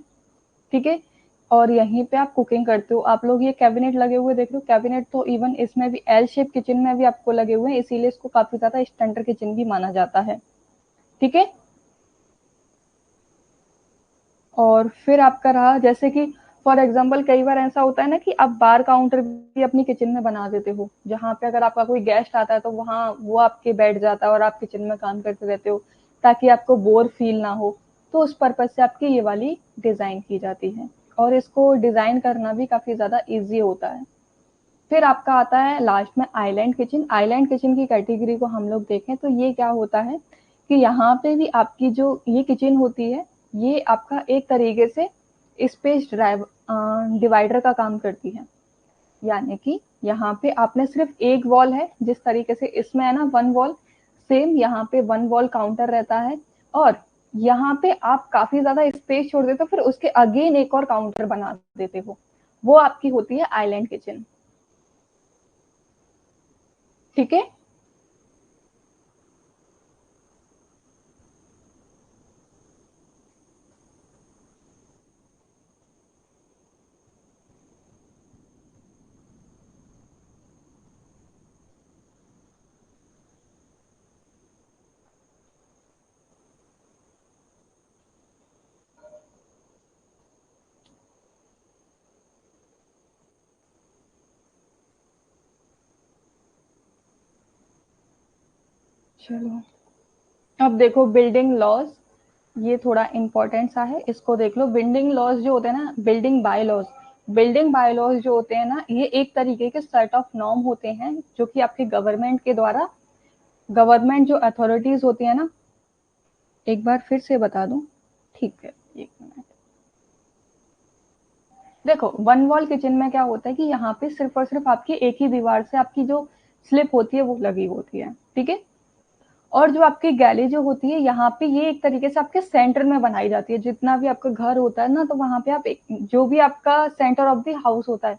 ठीक है, और यहीं पे आप कुकिंग करते हो। आप लोग ये कैबिनेट लगे हुए देख रहे हो, कैबिनेट तो इवन इसमें भी एल शेप किचन में भी आपको लगे हुए हैं, इसीलिए इसको काफी ज्यादा स्टैंडर्ड किचन भी माना जाता है। ठीक है। और फिर आपका रहा जैसे कि फॉर एग्जाम्पल कई बार ऐसा होता है ना कि आप बार काउंटर भी अपनी किचन में बना देते हो, जहाँ पे अगर आपका कोई गेस्ट आता है तो वहाँ वो आपके बैठ जाता है और आप किचन में काम करते रहते हो, ताकि आपको बोर फील ना हो। तो उस पर्पज से आपकी ये वाली डिजाइन की जाती है, और इसको डिजाइन करना भी काफी ज्यादा इजी होता है। फिर आपका आता है लास्ट में आइलैंड किचन। आइलैंड किचन की कैटेगरी को हम लोग देखें तो ये क्या होता है कि यहाँ पे भी आपकी जो ये किचन होती है, ये आपका एक तरीके से स्पेस डिवाइडर का काम करती है। यानी कि यहाँ पे आपने सिर्फ एक वॉल है, जिस तरीके से इसमें है ना वन वॉल, सेम यहाँ पे वन वॉल काउंटर रहता है, और यहाँ पे आप काफी ज्यादा स्पेस छोड़ देते हो, फिर उसके अगेन एक और काउंटर बना देते हो, वो आपकी होती है आइलैंड किचन। ठीक है। चलो, अब देखो बिल्डिंग लॉज, ये थोड़ा इंपॉर्टेंट सा है, इसको देख लो। बिल्डिंग लॉज जो होते हैं ना, building bye laws, building bye laws जो होते हैं ना, ये एक तरीके के सेट ऑफ नॉर्म होते हैं जो कि आपके गवर्नमेंट के द्वारा, गवर्नमेंट जो अथॉरिटीज होती है ना, एक बार फिर से बता दूं। ठीक है, एक मिनट। देखो वन वॉल किचन में क्या होता है कि यहाँ पे सिर्फ और सिर्फ आपकी एक ही दीवार से आपकी जो स्लिप होती है वो लगी होती है। ठीक है। और जो आपकी गैलरी जो होती है यहाँ पे, ये एक तरीके से आपके सेंटर में बनाई जाती है। जितना भी आपका घर होता है ना, तो वहां पे आप जो भी आपका सेंटर ऑफ द हाउस होता है,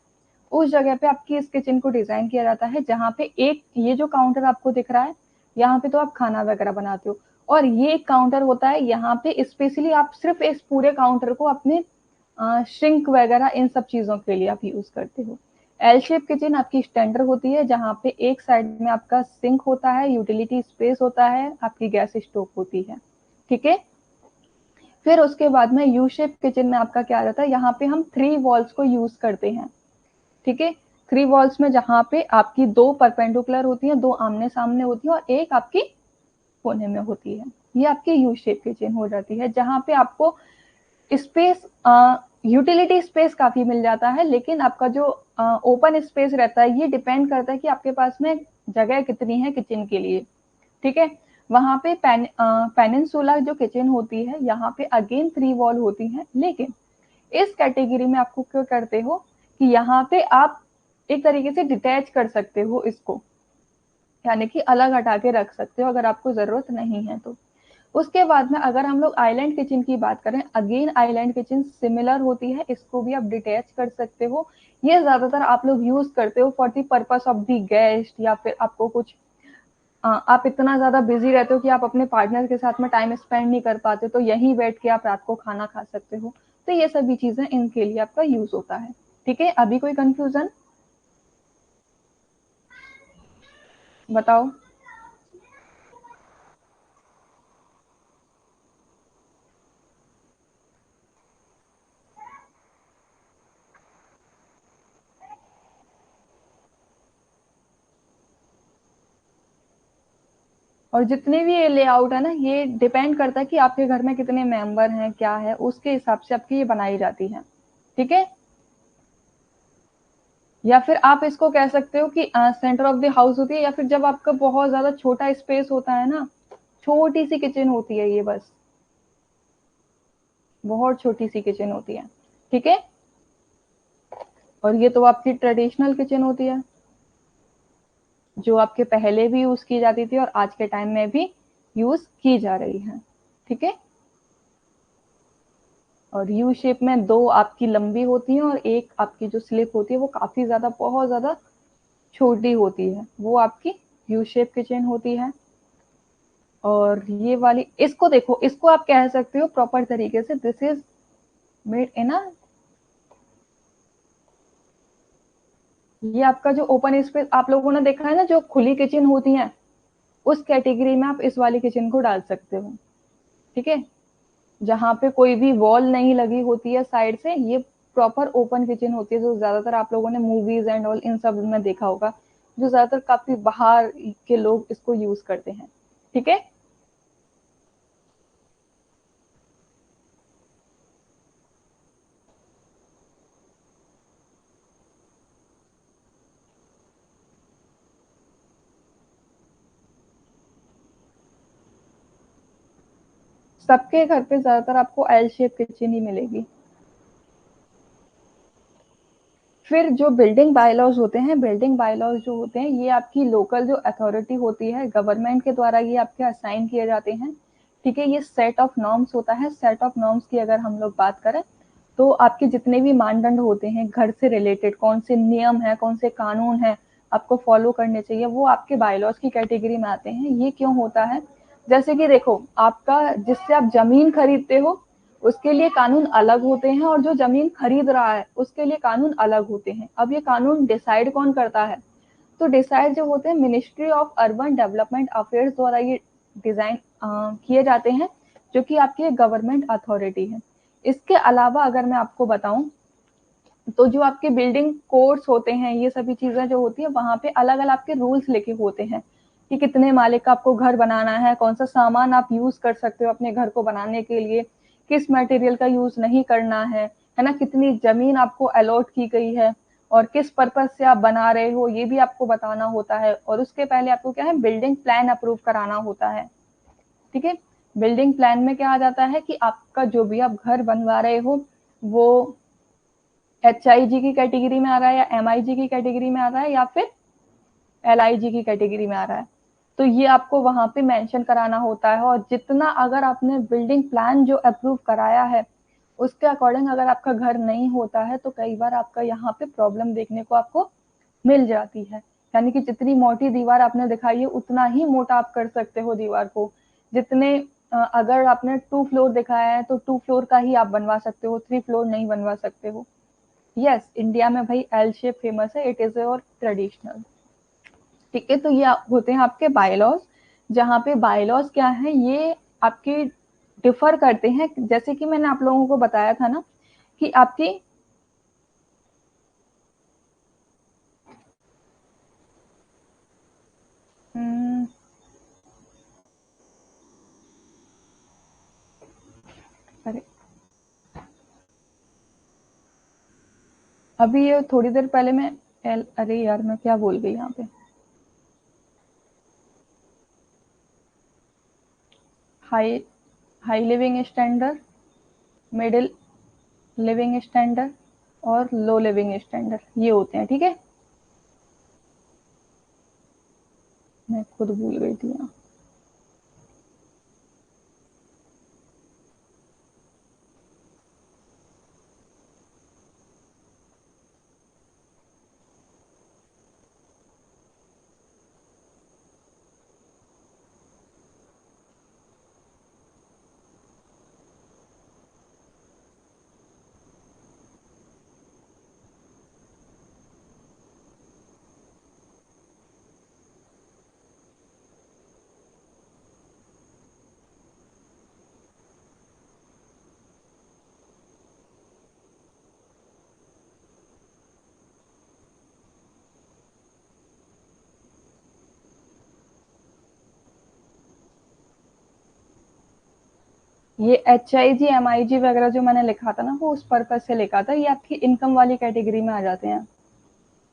उस जगह पे आपकी इस किचन को डिजाइन किया जाता है, जहाँ पे एक ये जो काउंटर आपको दिख रहा है, यहाँ पे तो आप खाना वगैरह बनाते हो, और ये एक काउंटर होता है यहाँ पे स्पेशली आप सिर्फ इस पूरे काउंटर को अपने श्रिंक वगैरह इन सब चीजों के लिए आप यूज करते हो। एल शेप किचन आपकी स्टैंडर्ड होती है, जहाँ पे एक साइड में आपका सिंक होता है, यूटिलिटी स्पेस होता है, आपकी गैस स्टोव होती है। ठीक है। फिर उसके बाद में यू शेप किचन में आपका क्या रहता है, यहाँ पे हम थ्री वॉल्स को यूज करते हैं। ठीक है। थ्री वॉल्स में जहाँ पे आपकी दो परपेंडिकुलर होती है, दो आमने सामने होती है, और एक आपकी कोने में होती है। ये आपकी यू शेप किचन हो जाती है, जहाँ पे आपको स्पेस, यूटिलिटी स्पेस काफी मिल जाता है, लेकिन आपका जो ओपन स्पेस रहता है, ये डिपेंड करता है कि आपके पास में जगह कितनी है किचन के लिए। ठीक है। वहां पे पेनिनसुला जो किचन होती है, यहाँ पे अगेन थ्री वॉल होती है, लेकिन इस कैटेगरी में आपको क्या करते हो कि यहाँ पे आप एक तरीके से डिटैच कर सकते हो इसको, यानी कि अलग हटा के रख सकते हो अगर आपको जरूरत नहीं है तो। उसके बाद में अगर हम लोग आइलैंड किचन की बात करें, अगेन आइलैंड किचन सिमिलर होती है, इसको भी आप डिटैच कर सकते हो। ये ज्यादातर आप लोग यूज करते हो for the purpose of the guest, या फिर आपको कुछ आप इतना ज्यादा बिजी रहते हो कि आप अपने पार्टनर के साथ में टाइम स्पेंड नहीं कर पाते, तो यहीं बैठ के आप रात को खाना खा सकते हो। तो ये सभी चीजें इनके लिए आपका यूज होता है। ठीक है। अभी कोई कंफ्यूजन बताओ। और जितने भी ये लेआउट है ना, ये डिपेंड करता है कि आपके घर में कितने मेंबर हैं, क्या है, उसके हिसाब से आपकी ये बनाई जाती है। ठीक है। या फिर आप इसको कह सकते हो कि सेंटर ऑफ द हाउस होती है, या फिर जब आपका बहुत ज्यादा छोटा स्पेस होता है ना, छोटी सी किचन होती है ये, बस बहुत छोटी सी किचन होती है। ठीक है। और ये तो आपकी ट्रेडिशनल किचन होती है, जो आपके पहले भी यूज की जाती थी और आज के टाइम में भी यूज की जा रही है। ठीक है। और यू शेप में दो आपकी लंबी होती है, और एक आपकी जो स्लिप होती है वो काफी ज्यादा, बहुत ज्यादा छोटी होती है, वो आपकी यू शेप किचन होती है। और ये वाली, इसको देखो, इसको आप कह सकते हो प्रॉपर तरीके से, दिस इज मेड इन अ ये आपका जो ओपन स्पेस आप लोगों ने देखा है ना, जो खुली किचन होती है, उस कैटेगरी में आप इस वाली किचन को डाल सकते हो। ठीक है, जहाँ पे कोई भी वॉल नहीं लगी होती है साइड से, ये प्रॉपर ओपन किचन होती है, जो ज्यादातर आप लोगों ने मूवीज एंड ऑल इन सब में देखा होगा, जो ज्यादातर काफी बाहर के लोग इसको यूज करते हैं। ठीक है, सबके घर पे ज्यादातर आपको एल शेप किचन ही मिलेगी। फिर जो बिल्डिंग बायलॉज होते हैं, बिल्डिंग बायलॉज जो होते हैं, ये आपकी लोकल जो अथॉरिटी होती है, गवर्नमेंट के द्वारा ये आपके असाइन किए जाते हैं। ठीक है, ये सेट ऑफ नॉर्म्स होता है। सेट ऑफ नॉर्म्स की अगर हम लोग बात करें, तो आपके जितने भी मानदंड होते हैं घर से रिलेटेड, कौन से नियम है, कौन से कानून है आपको फॉलो करने चाहिए, वो आपके बायलॉज की कैटेगरी में आते हैं। ये क्यों होता है? जैसे कि देखो, आपका जिससे आप जमीन खरीदते हो उसके लिए कानून अलग होते हैं, और जो जमीन खरीद रहा है उसके लिए कानून अलग होते हैं। अब ये कानून डिसाइड कौन करता है? तो डिसाइड जो होते हैं, ministry of urban development affairs द्वारा ये डिजाइन किए जाते हैं, जो कि आपकी गवर्नमेंट अथॉरिटी है। इसके अलावा अगर मैं आपको बताऊं, तो जो आपके बिल्डिंग कोड्स होते हैं, ये सभी चीजें जो होती है, वहां पे अलग अलग आपके रूल्स लिखे होते हैं कि कितने माले का आपको घर बनाना है, कौन सा सामान आप यूज कर सकते हो अपने घर को बनाने के लिए, किस मटेरियल का यूज नहीं करना है ना, कितनी जमीन आपको अलॉट की गई है, और किस पर्पज से आप बना रहे हो ये भी आपको बताना होता है। और उसके पहले आपको क्या है, बिल्डिंग प्लान अप्रूव कराना होता है। ठीक है, बिल्डिंग प्लान में क्या आ जाता है कि आपका जो भी आप घर बनवा रहे हो, वो HIG की कैटेगरी में आ रहा है, या MIG की कैटेगरी में आ रहा है, या फिर LIG की कैटेगरी में आ रहा है। तो ये आपको वहां पे मेंशन कराना होता है। और जितना अगर आपने बिल्डिंग प्लान जो अप्रूव कराया है उसके अकॉर्डिंग अगर आपका घर नहीं होता है, तो कई बार आपका यहाँ पे प्रॉब्लम देखने को आपको मिल जाती है। यानी कि जितनी मोटी दीवार आपने दिखाई है उतना ही मोटा आप कर सकते हो दीवार को। जितने अगर आपने 2 फ्लोर दिखाया है तो 2 फ्लोर का ही आप बनवा सकते हो, 3 फ्लोर नहीं बनवा सकते हो। यस, इंडिया में भाई एल शेप फेमस है, इट इज और ट्रेडिशनल। ठीक है, तो ये होते हैं आपके बायलॉज। जहाँ पे बायलॉज क्या है, ये आपके डिफर करते हैं, जैसे कि मैंने आप लोगों को बताया था ना कि आपकी अरे अभी ये थोड़ी देर पहले मैं अरे यार मैं क्या बोल गई यहाँ पे। High high living standard, middle living standard और लो लिविंग स्टैंडर्ड, ये होते हैं। ठीक है, मैं खुद भूल गई थी यहाँ। ये HIG MIG वगैरह जो मैंने लिखा था ना, वो उस पर्पज से लिखा था। ये आपकी इनकम वाली कैटेगरी में आ जाते हैं।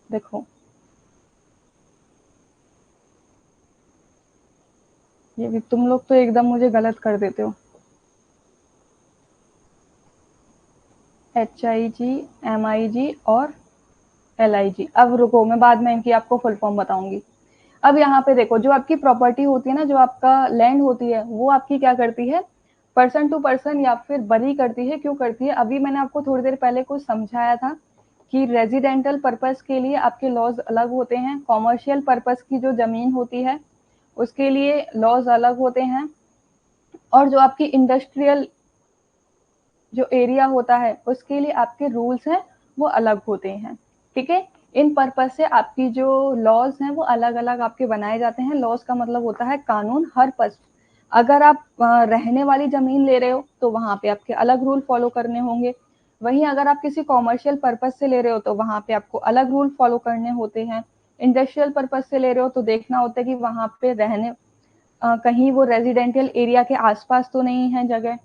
देखो, ये भी तुम लोग तो एकदम मुझे गलत कर देते हो। HIG MIG और LIG। अब रुको, मैं बाद में इनकी आपको फुल फॉर्म बताऊंगी। अब यहाँ पे देखो, जो आपकी प्रॉपर्टी होती है ना, जो आपका लैंड होती है, वो आपकी क्या करती है, पर्सन टू पर्सन या फिर बरी करती है। क्यों करती है? अभी मैंने आपको थोड़ी देर पहले कुछ समझाया था कि रेजिडेंटल पर्पस के लिए आपके लॉज अलग होते हैं, कॉमर्शियल पर्पस की जो जमीन होती है उसके लिए लॉज अलग होते हैं, और जो आपकी इंडस्ट्रियल जो एरिया होता है उसके लिए आपके रूल्स हैं वो अलग होते हैं। ठीक है, इन पर्पज से आपकी जो लॉज हैं वो अलग अलग आपके बनाए जाते हैं। लॉज का मतलब होता है कानून। हर पस अगर आप रहने वाली जमीन ले रहे हो तो वहां पे आपके अलग रूल फॉलो करने होंगे। वहीं अगर आप किसी कॉमर्शियल पर्पज से ले रहे हो तो वहां पे आपको अलग रूल फॉलो करने होते हैं। इंडस्ट्रियल पर्पज से ले रहे हो तो देखना होता है कि वहां पे रहने कहीं वो रेजिडेंशियल एरिया के आसपास तो नहीं है जगह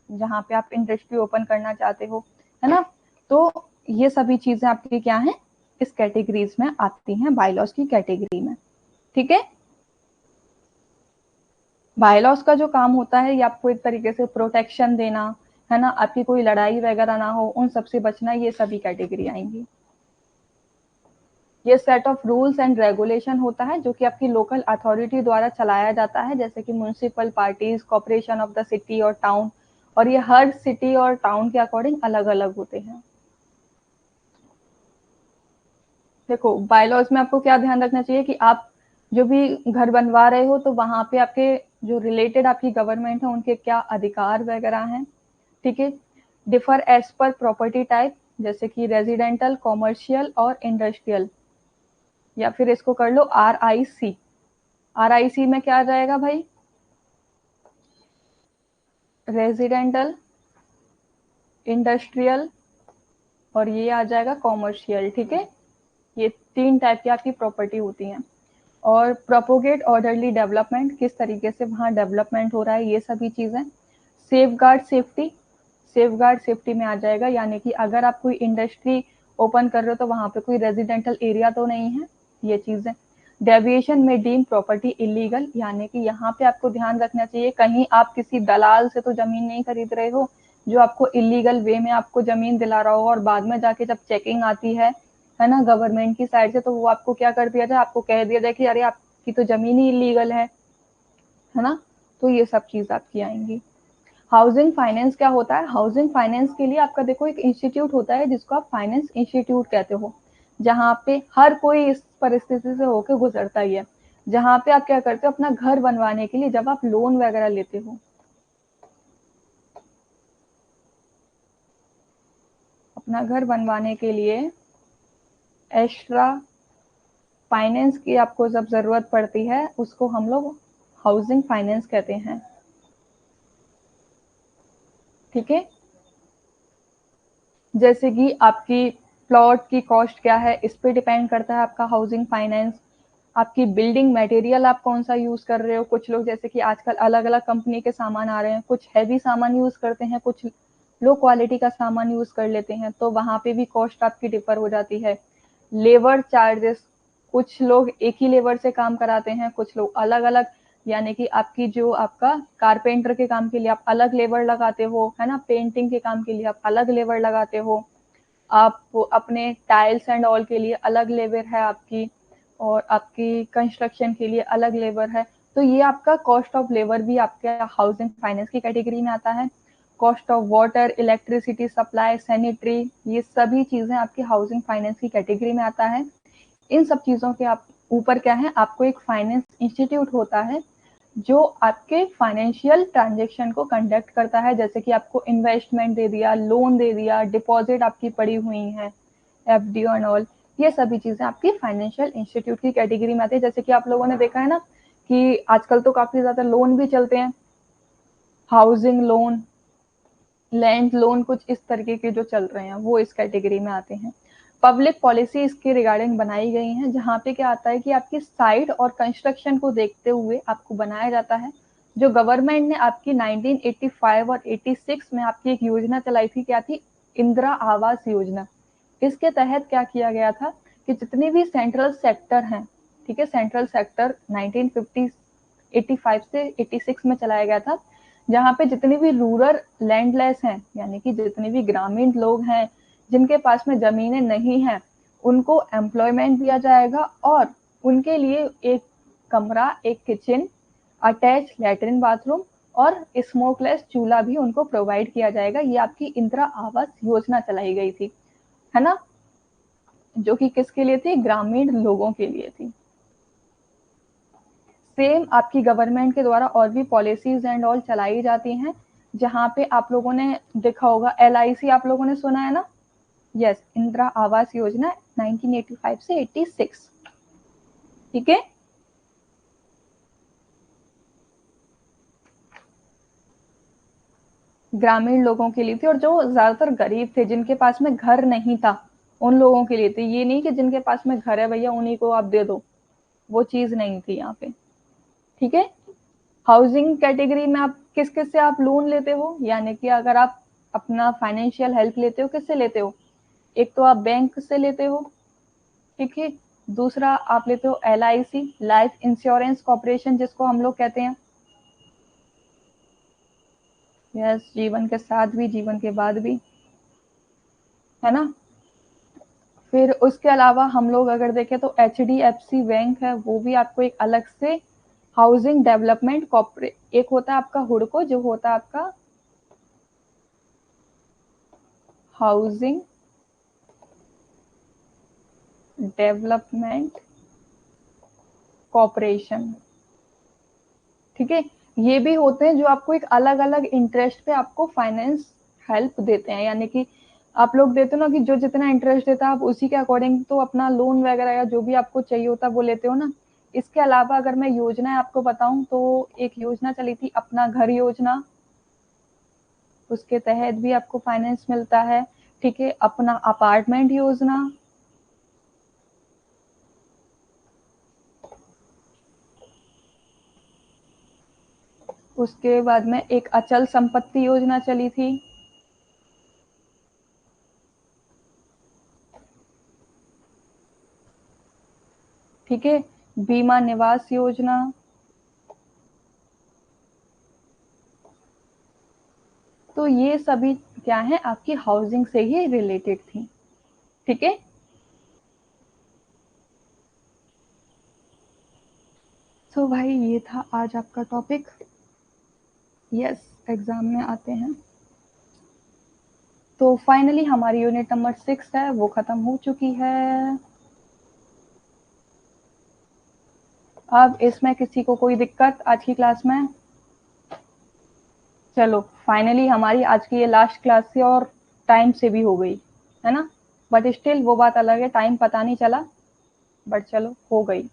जहाँ पे आप इंडस्ट्री ओपन करना चाहते हो, है ना। तो ये सभी चीजें आपकी क्या है, इस कैटेगरीज में आती हैं, बायलॉज की कैटेगरी में। ठीक है। बायलॉज का जो काम होता है ये आपको एक तरीके से प्रोटेक्शन देना, है ना, आपकी कोई लड़ाई वगैरह ना हो उन सबसे बचना, ये सभी कैटेगरी आएंगी। ये set of rules and regulation होता है जो कि आपकी लोकल अथॉरिटी द्वारा चलाया जाता है, जैसे कि municipal parties, corporation of the city और टाउन। और ये हर सिटी और टाउन के अकॉर्डिंग अलग अलग होते हैं। देखो बायलॉज में आपको क्या ध्यान रखना चाहिए कि आप जो भी घर बनवा रहे हो तो वहां पे आपके जो रिलेटेड आपकी गवर्नमेंट है उनके क्या अधिकार वगैरह हैं। ठीक है। Differ as per property type, जैसे कि रेजिडेंटल, कॉमर्शियल और इंडस्ट्रियल, या फिर इसको कर लो RIC। RIC में क्या आ जाएगा भाई, रेजिडेंटल, इंडस्ट्रियल और ये आ जाएगा कॉमर्शियल। ठीक है। ये 3 टाइप की आपकी प्रॉपर्टी होती हैं। और प्रोपोगेट ऑर्डरली डेवलपमेंट, किस तरीके से वहाँ डेवलपमेंट हो रहा है, ये सभी चीजें। Safe guard safety, safe guard safety में आ जाएगा, यानी कि अगर आप कोई इंडस्ट्री ओपन कर रहे हो तो वहां पे कोई रेजिडेंटल एरिया तो नहीं है, ये चीजें। डेविएशन में डीम प्रॉपर्टी इलीगल, यानी कि यहाँ पे आपको ध्यान रखना चाहिए कहीं आप किसी दलाल से तो जमीन नहीं खरीद रहे हो जो आपको इलीगल वे में आपको जमीन दिला रहा हो, और बाद में जाके जब चेकिंग आती है ना, गवर्नमेंट की साइड से, तो वो आपको क्या कर दिया जाए, आपको कह दिया जाए कि अरे आपकी तो जमीन ही इलीगल है ना। तो ये सब चीज आपकी आएंगी। हाउसिंग फाइनेंस क्या होता है, हाउसिंग फाइनेंस के लिए आपका देखो एक इंस्टीट्यूट होता है जिसको आप फाइनेंस इंस्टीट्यूट कहते हो, जहाँ पे हर कोई इस परिस्थिति से होकर गुजरता ही है, जहाँ पे आप क्या करते हो अपना घर बनवाने के लिए जब आप लोन वगैरह लेते हो, अपना घर बनवाने के लिए एक्स्ट्रा फाइनेंस की आपको जब जरूरत पड़ती है उसको हम लोग हाउसिंग फाइनेंस कहते हैं। ठीक है। जैसे कि आपकी प्लॉट की कॉस्ट क्या है इस पे डिपेंड करता है आपका हाउसिंग फाइनेंस। आपकी बिल्डिंग मटेरियल आप कौन सा यूज कर रहे हो, कुछ लोग जैसे कि आजकल अलग अलग कंपनी के सामान आ रहे हैं, कुछ हैवी सामान यूज करते हैं, कुछ लो क्वालिटी का सामान यूज कर लेते हैं, तो वहां पे भी कॉस्ट आपकी डिफर हो जाती है। लेबर चार्जेस, कुछ लोग एक ही लेबर से काम कराते हैं, कुछ लोग अलग अलग, यानी कि आपकी जो आपका कारपेंटर के काम के लिए आप अलग लेबर लगाते हो, है ना, पेंटिंग के काम के लिए आप अलग लेबर लगाते हो, आप अपने टाइल्स एंड ऑल के लिए अलग लेबर है आपकी, और आपकी कंस्ट्रक्शन के लिए अलग लेबर है। तो ये आपका कॉस्ट ऑफ लेबर भी आपके हाउसिंग फाइनेंस की कैटेगरी में आता है। Cost of water, electricity supply, sanitary, ये सभी चीजें आपकी हाउसिंग फाइनेंस की कैटेगरी में आता है। इन सब चीजों के आप ऊपर क्या है, आपको एक फाइनेंस इंस्टीट्यूट होता है जो आपके फाइनेंशियल ट्रांजेक्शन को कंडक्ट करता है, जैसे कि आपको इन्वेस्टमेंट दे दिया, लोन दे दिया, डिपॉजिट आपकी पड़ी हुई है, FD एंड ऑल, ये सभी चीजें आपकी फाइनेंशियल इंस्टीट्यूट की कैटेगरी में आती है। जैसे कि आप लोगों ने देखा है ना कि आजकल तो काफी ज्यादा लोन भी चलते हैं, हाउसिंग लोन, लैंड लोन, कुछ इस तरीके के जो चल रहे हैं वो इस कैटेगरी में आते हैं। पब्लिक पॉलिसी इसके रिगार्डिंग बनाई गई है, जहाँ पे क्या आता है कि आपकी साइट और कंस्ट्रक्शन को देखते हुए आपको बनाया जाता है। जो गवर्नमेंट ने आपकी 1985 और 86 में आपकी एक योजना चलाई थी, क्या थी, इंदिरा आवास योजना। इसके तहत क्या किया गया था कि जितने भी सेंट्रल सेक्टर हैं, ठीक है, सेंट्रल सेक्टर 1985 से 86 में चलाया गया था, जहाँ पे जितने भी रूरल लैंडलेस हैं, यानी कि जितने भी ग्रामीण लोग हैं जिनके पास में जमीनें नहीं हैं, उनको एम्प्लॉयमेंट दिया जाएगा, और उनके लिए एक कमरा, एक किचन, अटैच लैट्रिन बाथरूम और स्मोकलेस चूल्हा भी उनको प्रोवाइड किया जाएगा। ये आपकी इंदिरा आवास योजना चलाई गई थी, है ना, जो कि किसके लिए थी, ग्रामीण लोगों के लिए थी। सेम आपकी गवर्नमेंट के द्वारा और भी पॉलिसीज एंड ऑल चलाई जाती हैं, जहाँ पे आप लोगों ने देखा होगा LIC, आप लोगों ने सुना है ना, यस, इंदिरा आवास योजना 1985 से 86, ठीक है। ग्रामीण लोगों के लिए थी, और जो ज्यादातर गरीब थे, जिनके पास में घर नहीं था, उन लोगों के लिए थी। ये नहीं कि जिनके पास में घर है भैया उन्हीं को आप दे दो, वो चीज नहीं थी यहाँ पे, ठीक है। हाउसिंग कैटेगरी में आप किस किस से आप लोन लेते हो, यानी कि अगर आप अपना फाइनेंशियल हेल्प लेते हो, किससे लेते हो? एक तो आप बैंक से लेते हो, ठीक है। दूसरा आप लेते हो LIC, लाइफ इंश्योरेंस कॉर्पोरेशन, जिसको हम लोग कहते हैं। यस, जीवन के साथ भी, जीवन के बाद भी, है ना। फिर उसके अलावा हम लोग अगर देखें तो HDFC बैंक है, वो भी आपको एक अलग से हाउसिंग डेवलपमेंट कॉर्पोरेट, एक होता है आपका हुडको, जो होता है आपका हाउसिंग डेवलपमेंट कॉर्पोरेशन, ठीक है। ये भी होते हैं जो आपको एक अलग अलग इंटरेस्ट पे आपको फाइनेंस हेल्प देते हैं, यानी कि आप लोग देते हो ना कि जो जितना इंटरेस्ट देता है आप उसी के अकॉर्डिंग तो अपना लोन वगैरह या जो भी आपको चाहिए होता है वो लेते हो ना। इसके अलावा अगर मैं योजनाएं आपको बताऊं तो एक योजना चली थी अपना घर योजना, उसके तहत भी आपको फाइनेंस मिलता है, ठीक है। अपना अपार्टमेंट योजना, उसके बाद में एक अचल संपत्ति योजना चली थी, ठीक है। बीमा निवास योजना, तो ये सभी क्या है, आपकी हाउसिंग से ही रिलेटेड थी, ठीक है। सो भाई ये था आज आपका टॉपिक। यस, एग्जाम में आते हैं। तो फाइनली हमारी यूनिट नंबर 6 है वो खत्म हो चुकी है। अब इसमें किसी को कोई दिक्कत आज की क्लास में? चलो, फाइनली हमारी आज की ये लास्ट क्लास थी और टाइम से भी हो गई, है ना। बट स्टिल वो बात अलग है, टाइम पता नहीं चला, बट चलो हो गई।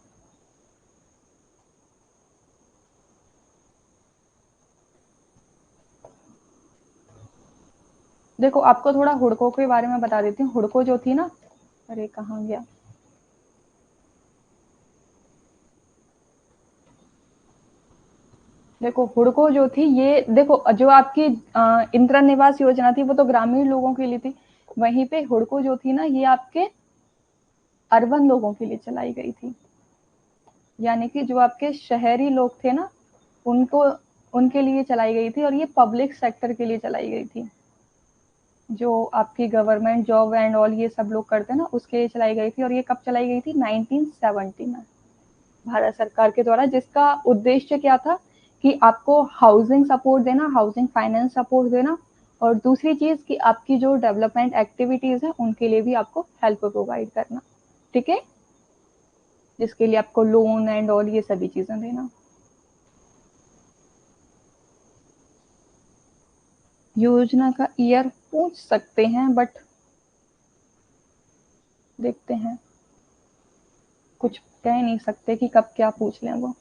देखो आपको थोड़ा हुड़को के बारे में बता देती हूँ। हुड़को जो थी ना, अरे कहाँ गया, देखो हुड़को जो थी, ये देखो जो आपकी इंदिरा निवास योजना थी वो तो ग्रामीण लोगों के लिए थी, वहीं पे हुड़को जो थी ना ये आपके अर्बन लोगों के लिए चलाई गई थी, यानी कि जो आपके शहरी लोग थे ना उनको, उनके लिए चलाई गई थी, और ये पब्लिक सेक्टर के लिए चलाई गई थी। जो आपकी गवर्नमेंट जॉब एंड ऑल ये सब लोग करते हैं ना उसके लिए चलाई गई थी, और ये कब चलाई गई थी? 1970 में, भारत सरकार के द्वारा, जिसका उद्देश्य क्या था कि आपको हाउसिंग सपोर्ट देना, हाउसिंग फाइनेंस सपोर्ट देना, और दूसरी चीज कि आपकी जो डेवलपमेंट एक्टिविटीज है उनके लिए भी आपको हेल्प प्रोवाइड करना, ठीक है, जिसके लिए आपको लोन एंड ऑल ये सभी चीजें देना। योजना का ईयर पूछ सकते हैं, बट देखते हैं, कुछ कह नहीं सकते कि कब क्या पूछ लें वो।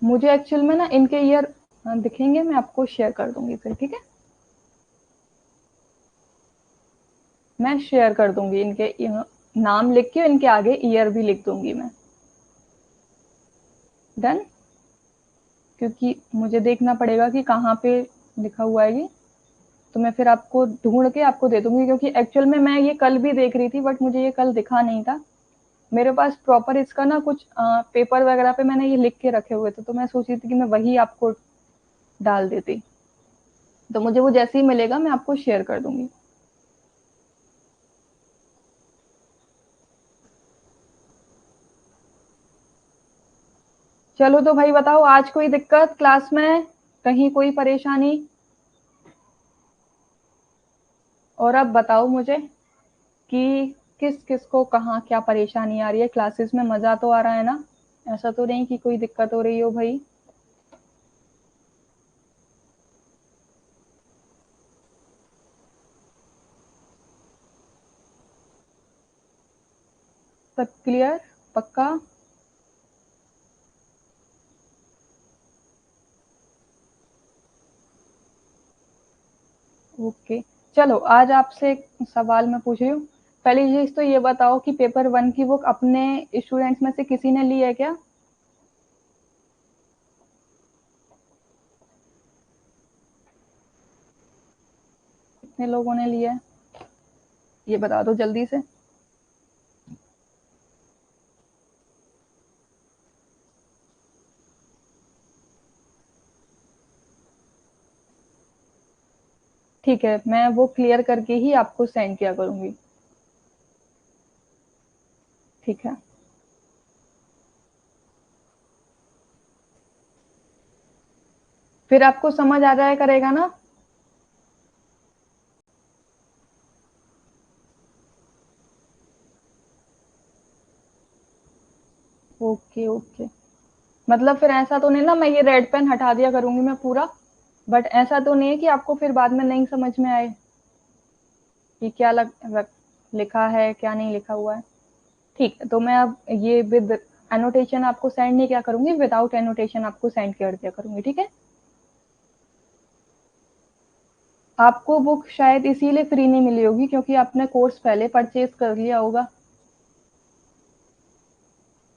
मुझे एक्चुअल में ना इनके ईयर दिखेंगे, मैं आपको शेयर कर दूंगी फिर, ठीक है। मैं शेयर कर दूंगी इनके नाम लिख के, इनके आगे ईयर भी लिख दूंगी मैं। डन, क्योंकि मुझे देखना पड़ेगा कि कहाँ पे लिखा हुआ है ये, तो मैं फिर आपको ढूंढ के आपको दे दूंगी, क्योंकि एक्चुअल में मैं ये कल भी देख रही थी बट मुझे ये कल दिखा नहीं था मेरे पास प्रॉपर। इसका ना कुछ पेपर वगैरह पे मैंने ये लिख के रखे हुए थे, तो मैं सोची थी कि मैं वही आपको डाल देती, तो मुझे वो जैसे ही मिलेगा मैं आपको शेयर कर दूंगी। चलो तो भाई बताओ, आज कोई दिक्कत क्लास में, कहीं कोई परेशानी? और अब बताओ मुझे कि किस किस को कहाँ क्या परेशानी आ रही है, क्लासेस में मजा तो आ रहा है ना? ऐसा तो नहीं कि कोई दिक्कत हो रही हो भाई? सब क्लियर? पक्का? ओके, चलो आज आपसे एक सवाल मैं पूछ रही हूँ। पहली चीज तो ये बताओ कि पेपर 1 की बुक अपने स्टूडेंट्स में से किसी ने ली है क्या? कितने लोगों ने लिया है ये बता दो जल्दी से। ठीक है, मैं वो क्लियर करके ही आपको सेंड किया करूंगी। ठीक है, फिर आपको समझ आ जाया करेगा ना? ओके ओके, मतलब फिर ऐसा तो नहीं ना मैं ये रेड पेन हटा दिया करूंगी मैं पूरा, बट ऐसा तो नहीं है कि आपको फिर बाद में नहीं समझ में आए कि क्या लिखा है क्या नहीं लिखा हुआ है। ठीक है, तो मैं अब ये विद एनोटेशन आपको सेंड नहीं किया करूंगी, विदाउट एनोटेशन आपको सेंड कर दिया करूंगी। ठीक है, आपको बुक शायद इसीलिए फ्री नहीं मिली होगी क्योंकि आपने कोर्स पहले परचेज कर लिया होगा।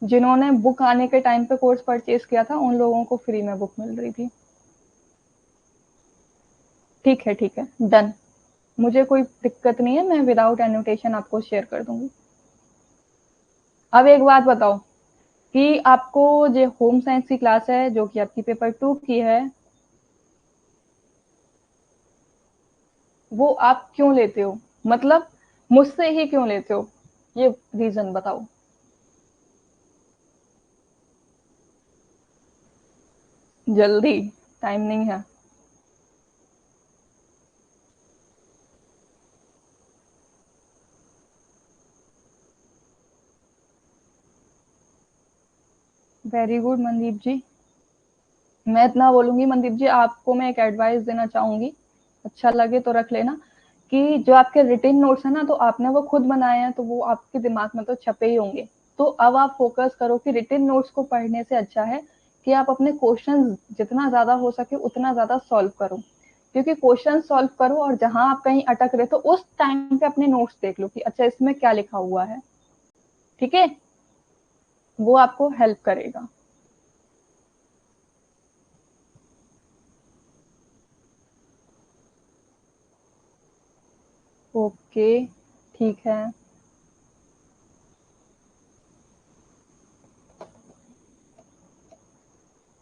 जिन्होंने बुक आने के टाइम पे कोर्स परचेज किया था उन लोगों को फ्री में बुक मिल रही थी। ठीक है, डन। मुझे कोई दिक्कत नहीं है, मैं विदाउट एनोटेशन आपको शेयर कर दूंगी। अब एक बात बताओ कि आपको जो होम साइंस की क्लास है जो कि आपकी पेपर 2 की है, वो आप क्यों लेते हो? मतलब मुझसे ही क्यों लेते हो, ये रीजन बताओ। जल्दी, टाइम नहीं है। वेरी गुड मनदीप जी। मैं इतना बोलूंगी मनदीप जी, आपको मैं एक एडवाइस देना चाहूंगी, अच्छा लगे तो रख लेना, कि जो आपके रिटिन नोट्स है ना, तो आपने वो खुद बनाए हैं तो वो आपके दिमाग में तो छपे ही होंगे। तो अब आप फोकस करो कि रिटिन नोट्स को पढ़ने से अच्छा है कि आप अपने क्वेश्चन जितना ज्यादा हो सके उतना ज्यादा सॉल्व करो, क्योंकि क्वेश्चन सॉल्व करो और जहां आप कहीं अटक रहे तो उस टाइम पे अपने नोट्स देख लो कि अच्छा इसमें क्या लिखा हुआ है। ठीक है, वो आपको हेल्प करेगा। ओके, ठीक है।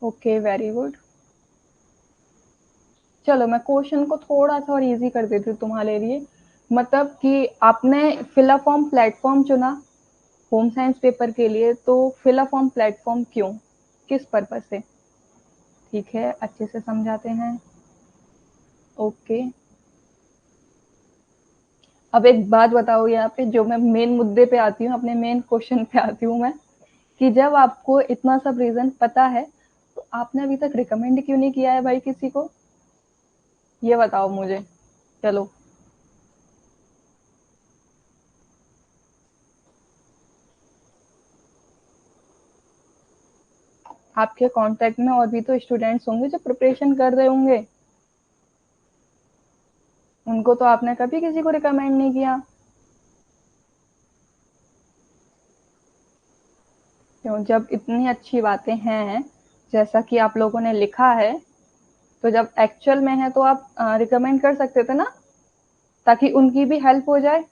Okay, very good. चलो मैं क्वेश्चन को थोड़ा सा और इजी कर देती हूँ तुम्हारे लिए। मतलब कि आपने फिल फॉर्म प्लेटफॉर्म चुना होम साइंस पेपर के लिए, तो फिल फॉर्म प्लेटफॉर्म क्यों, किस पर्पज से? ठीक है, अच्छे से समझाते हैं। ओके, अब एक बात बताओ यहाँ पे, जो मैं मेन मुद्दे पे आती हूँ, अपने मेन क्वेश्चन पे आती हूँ मैं, कि जब आपको इतना सब रीजन पता है तो आपने अभी तक रिकमेंड क्यों नहीं किया है भाई किसी को, ये बताओ मुझे। चलो, आपके कांटेक्ट में और भी तो स्टूडेंट्स होंगे जो प्रिपरेशन कर रहे होंगे, उनको तो आपने कभी किसी को रिकमेंड नहीं किया। क्यों, जब इतनी अच्छी बातें हैं जैसा कि आप लोगों ने लिखा है, तो जब एक्चुअल में है तो आप रिकमेंड कर सकते थे ना, ताकि उनकी भी हेल्प हो जाए,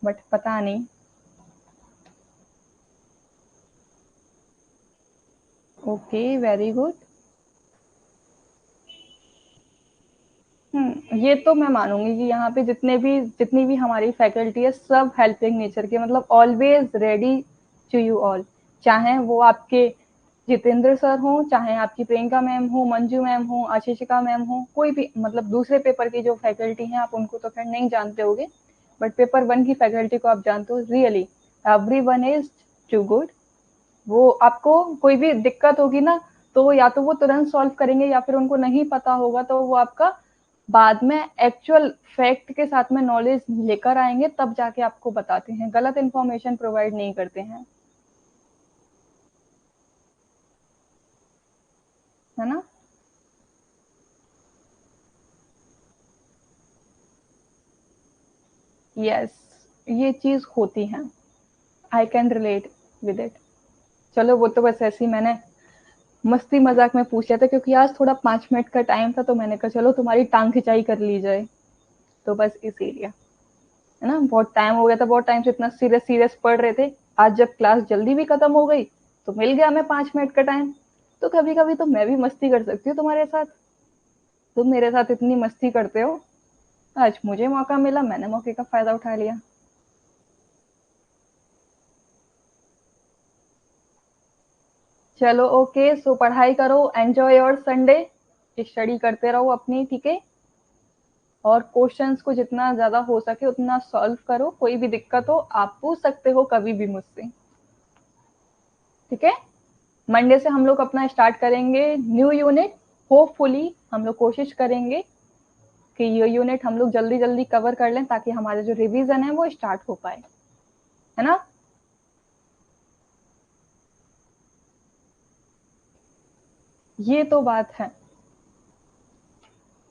बट पता नहीं। Okay, very good. ये तो मैं मानूंगी कि यहाँ पे जितनी भी हमारी फैकल्टी है सब हेल्पिंग नेचर के, मतलब always ready to you all. चाहे वो आपके जितेंद्र सर हो, चाहे आपकी प्रियंका मैम हो, मंजू मैम हो, आशीषिका मैम हो, कोई भी, मतलब दूसरे पेपर की जो फैकल्टी है आप उनको तो खैर नहीं जानते होगे, बट पेपर 1 की फैकल्टी को आप जानते हो। Really everyone is too good. वो आपको कोई भी दिक्कत होगी ना, तो या तो वो तुरंत सॉल्व करेंगे, या फिर उनको नहीं पता होगा तो वो आपका बाद में एक्चुअल फैक्ट के साथ में नॉलेज लेकर आएंगे, तब जाके आपको बताते हैं, गलत इन्फॉर्मेशन प्रोवाइड नहीं करते हैं, है ना। यस, ये चीज होती है, I can relate with it. चलो वो तो बस ऐसे ही मैंने मस्ती मजाक में पूछ लिया था, क्योंकि आज थोड़ा 5 मिनट का टाइम था, तो मैंने कहा चलो तुम्हारी टांग खिंचाई कर ली जाए, तो बस इसीलिए, है ना। बहुत टाइम हो गया था, बहुत टाइम से इतना सीरियस सीरियस पढ़ रहे थे, आज जब क्लास जल्दी भी खत्म हो गई तो मिल गया हमें 5 मिनट का टाइम, तो कभी कभी तो मैं भी मस्ती कर सकती हूँ तुम्हारे साथ, तुम मेरे साथ इतनी मस्ती करते हो, आज मुझे मौका मिला, मैंने मौके का फायदा उठा लिया। चलो ओके, सो पढ़ाई करो, एंजॉय योर संडे, स्टडी करते रहो अपनी, ठीक है। और क्वेश्चंस को जितना ज्यादा हो सके उतना सॉल्व करो, कोई भी दिक्कत हो आप पूछ सकते हो कभी भी मुझसे, ठीक है। मंडे से हम लोग अपना स्टार्ट करेंगे न्यू यूनिट, होपफुली हम लोग कोशिश करेंगे कि ये यूनिट हम लोग जल्दी जल्दी कवर कर लें, ताकि हमारे जो रिवीजन है वो स्टार्ट हो पाए, है ना। ये तो बात है।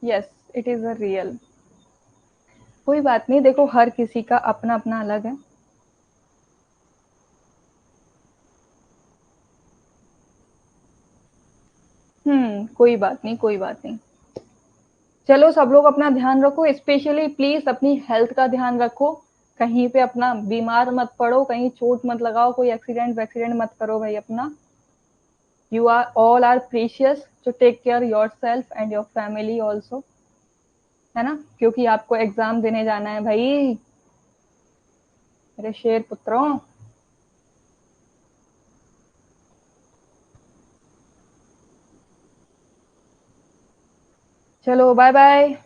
Yes, it is a real. कोई बात नहीं, देखो हर किसी का अपना अपना अलग है। कोई बात नहीं, कोई बात नहीं। चलो सब लोग अपना ध्यान रखो, स्पेशली प्लीज अपनी हेल्थ का ध्यान रखो, कहीं पे अपना बीमार मत पड़ो, कहीं चोट मत लगाओ, कोई एक्सीडेंट वैक्सीडेंट मत करो भाई अपना। You are all are precious, तो take care yourself and your family also, है ना, क्योंकि आपको एग्जाम देने जाना है भाई, मेरे शेर पुत्रों। चलो बाय बाय।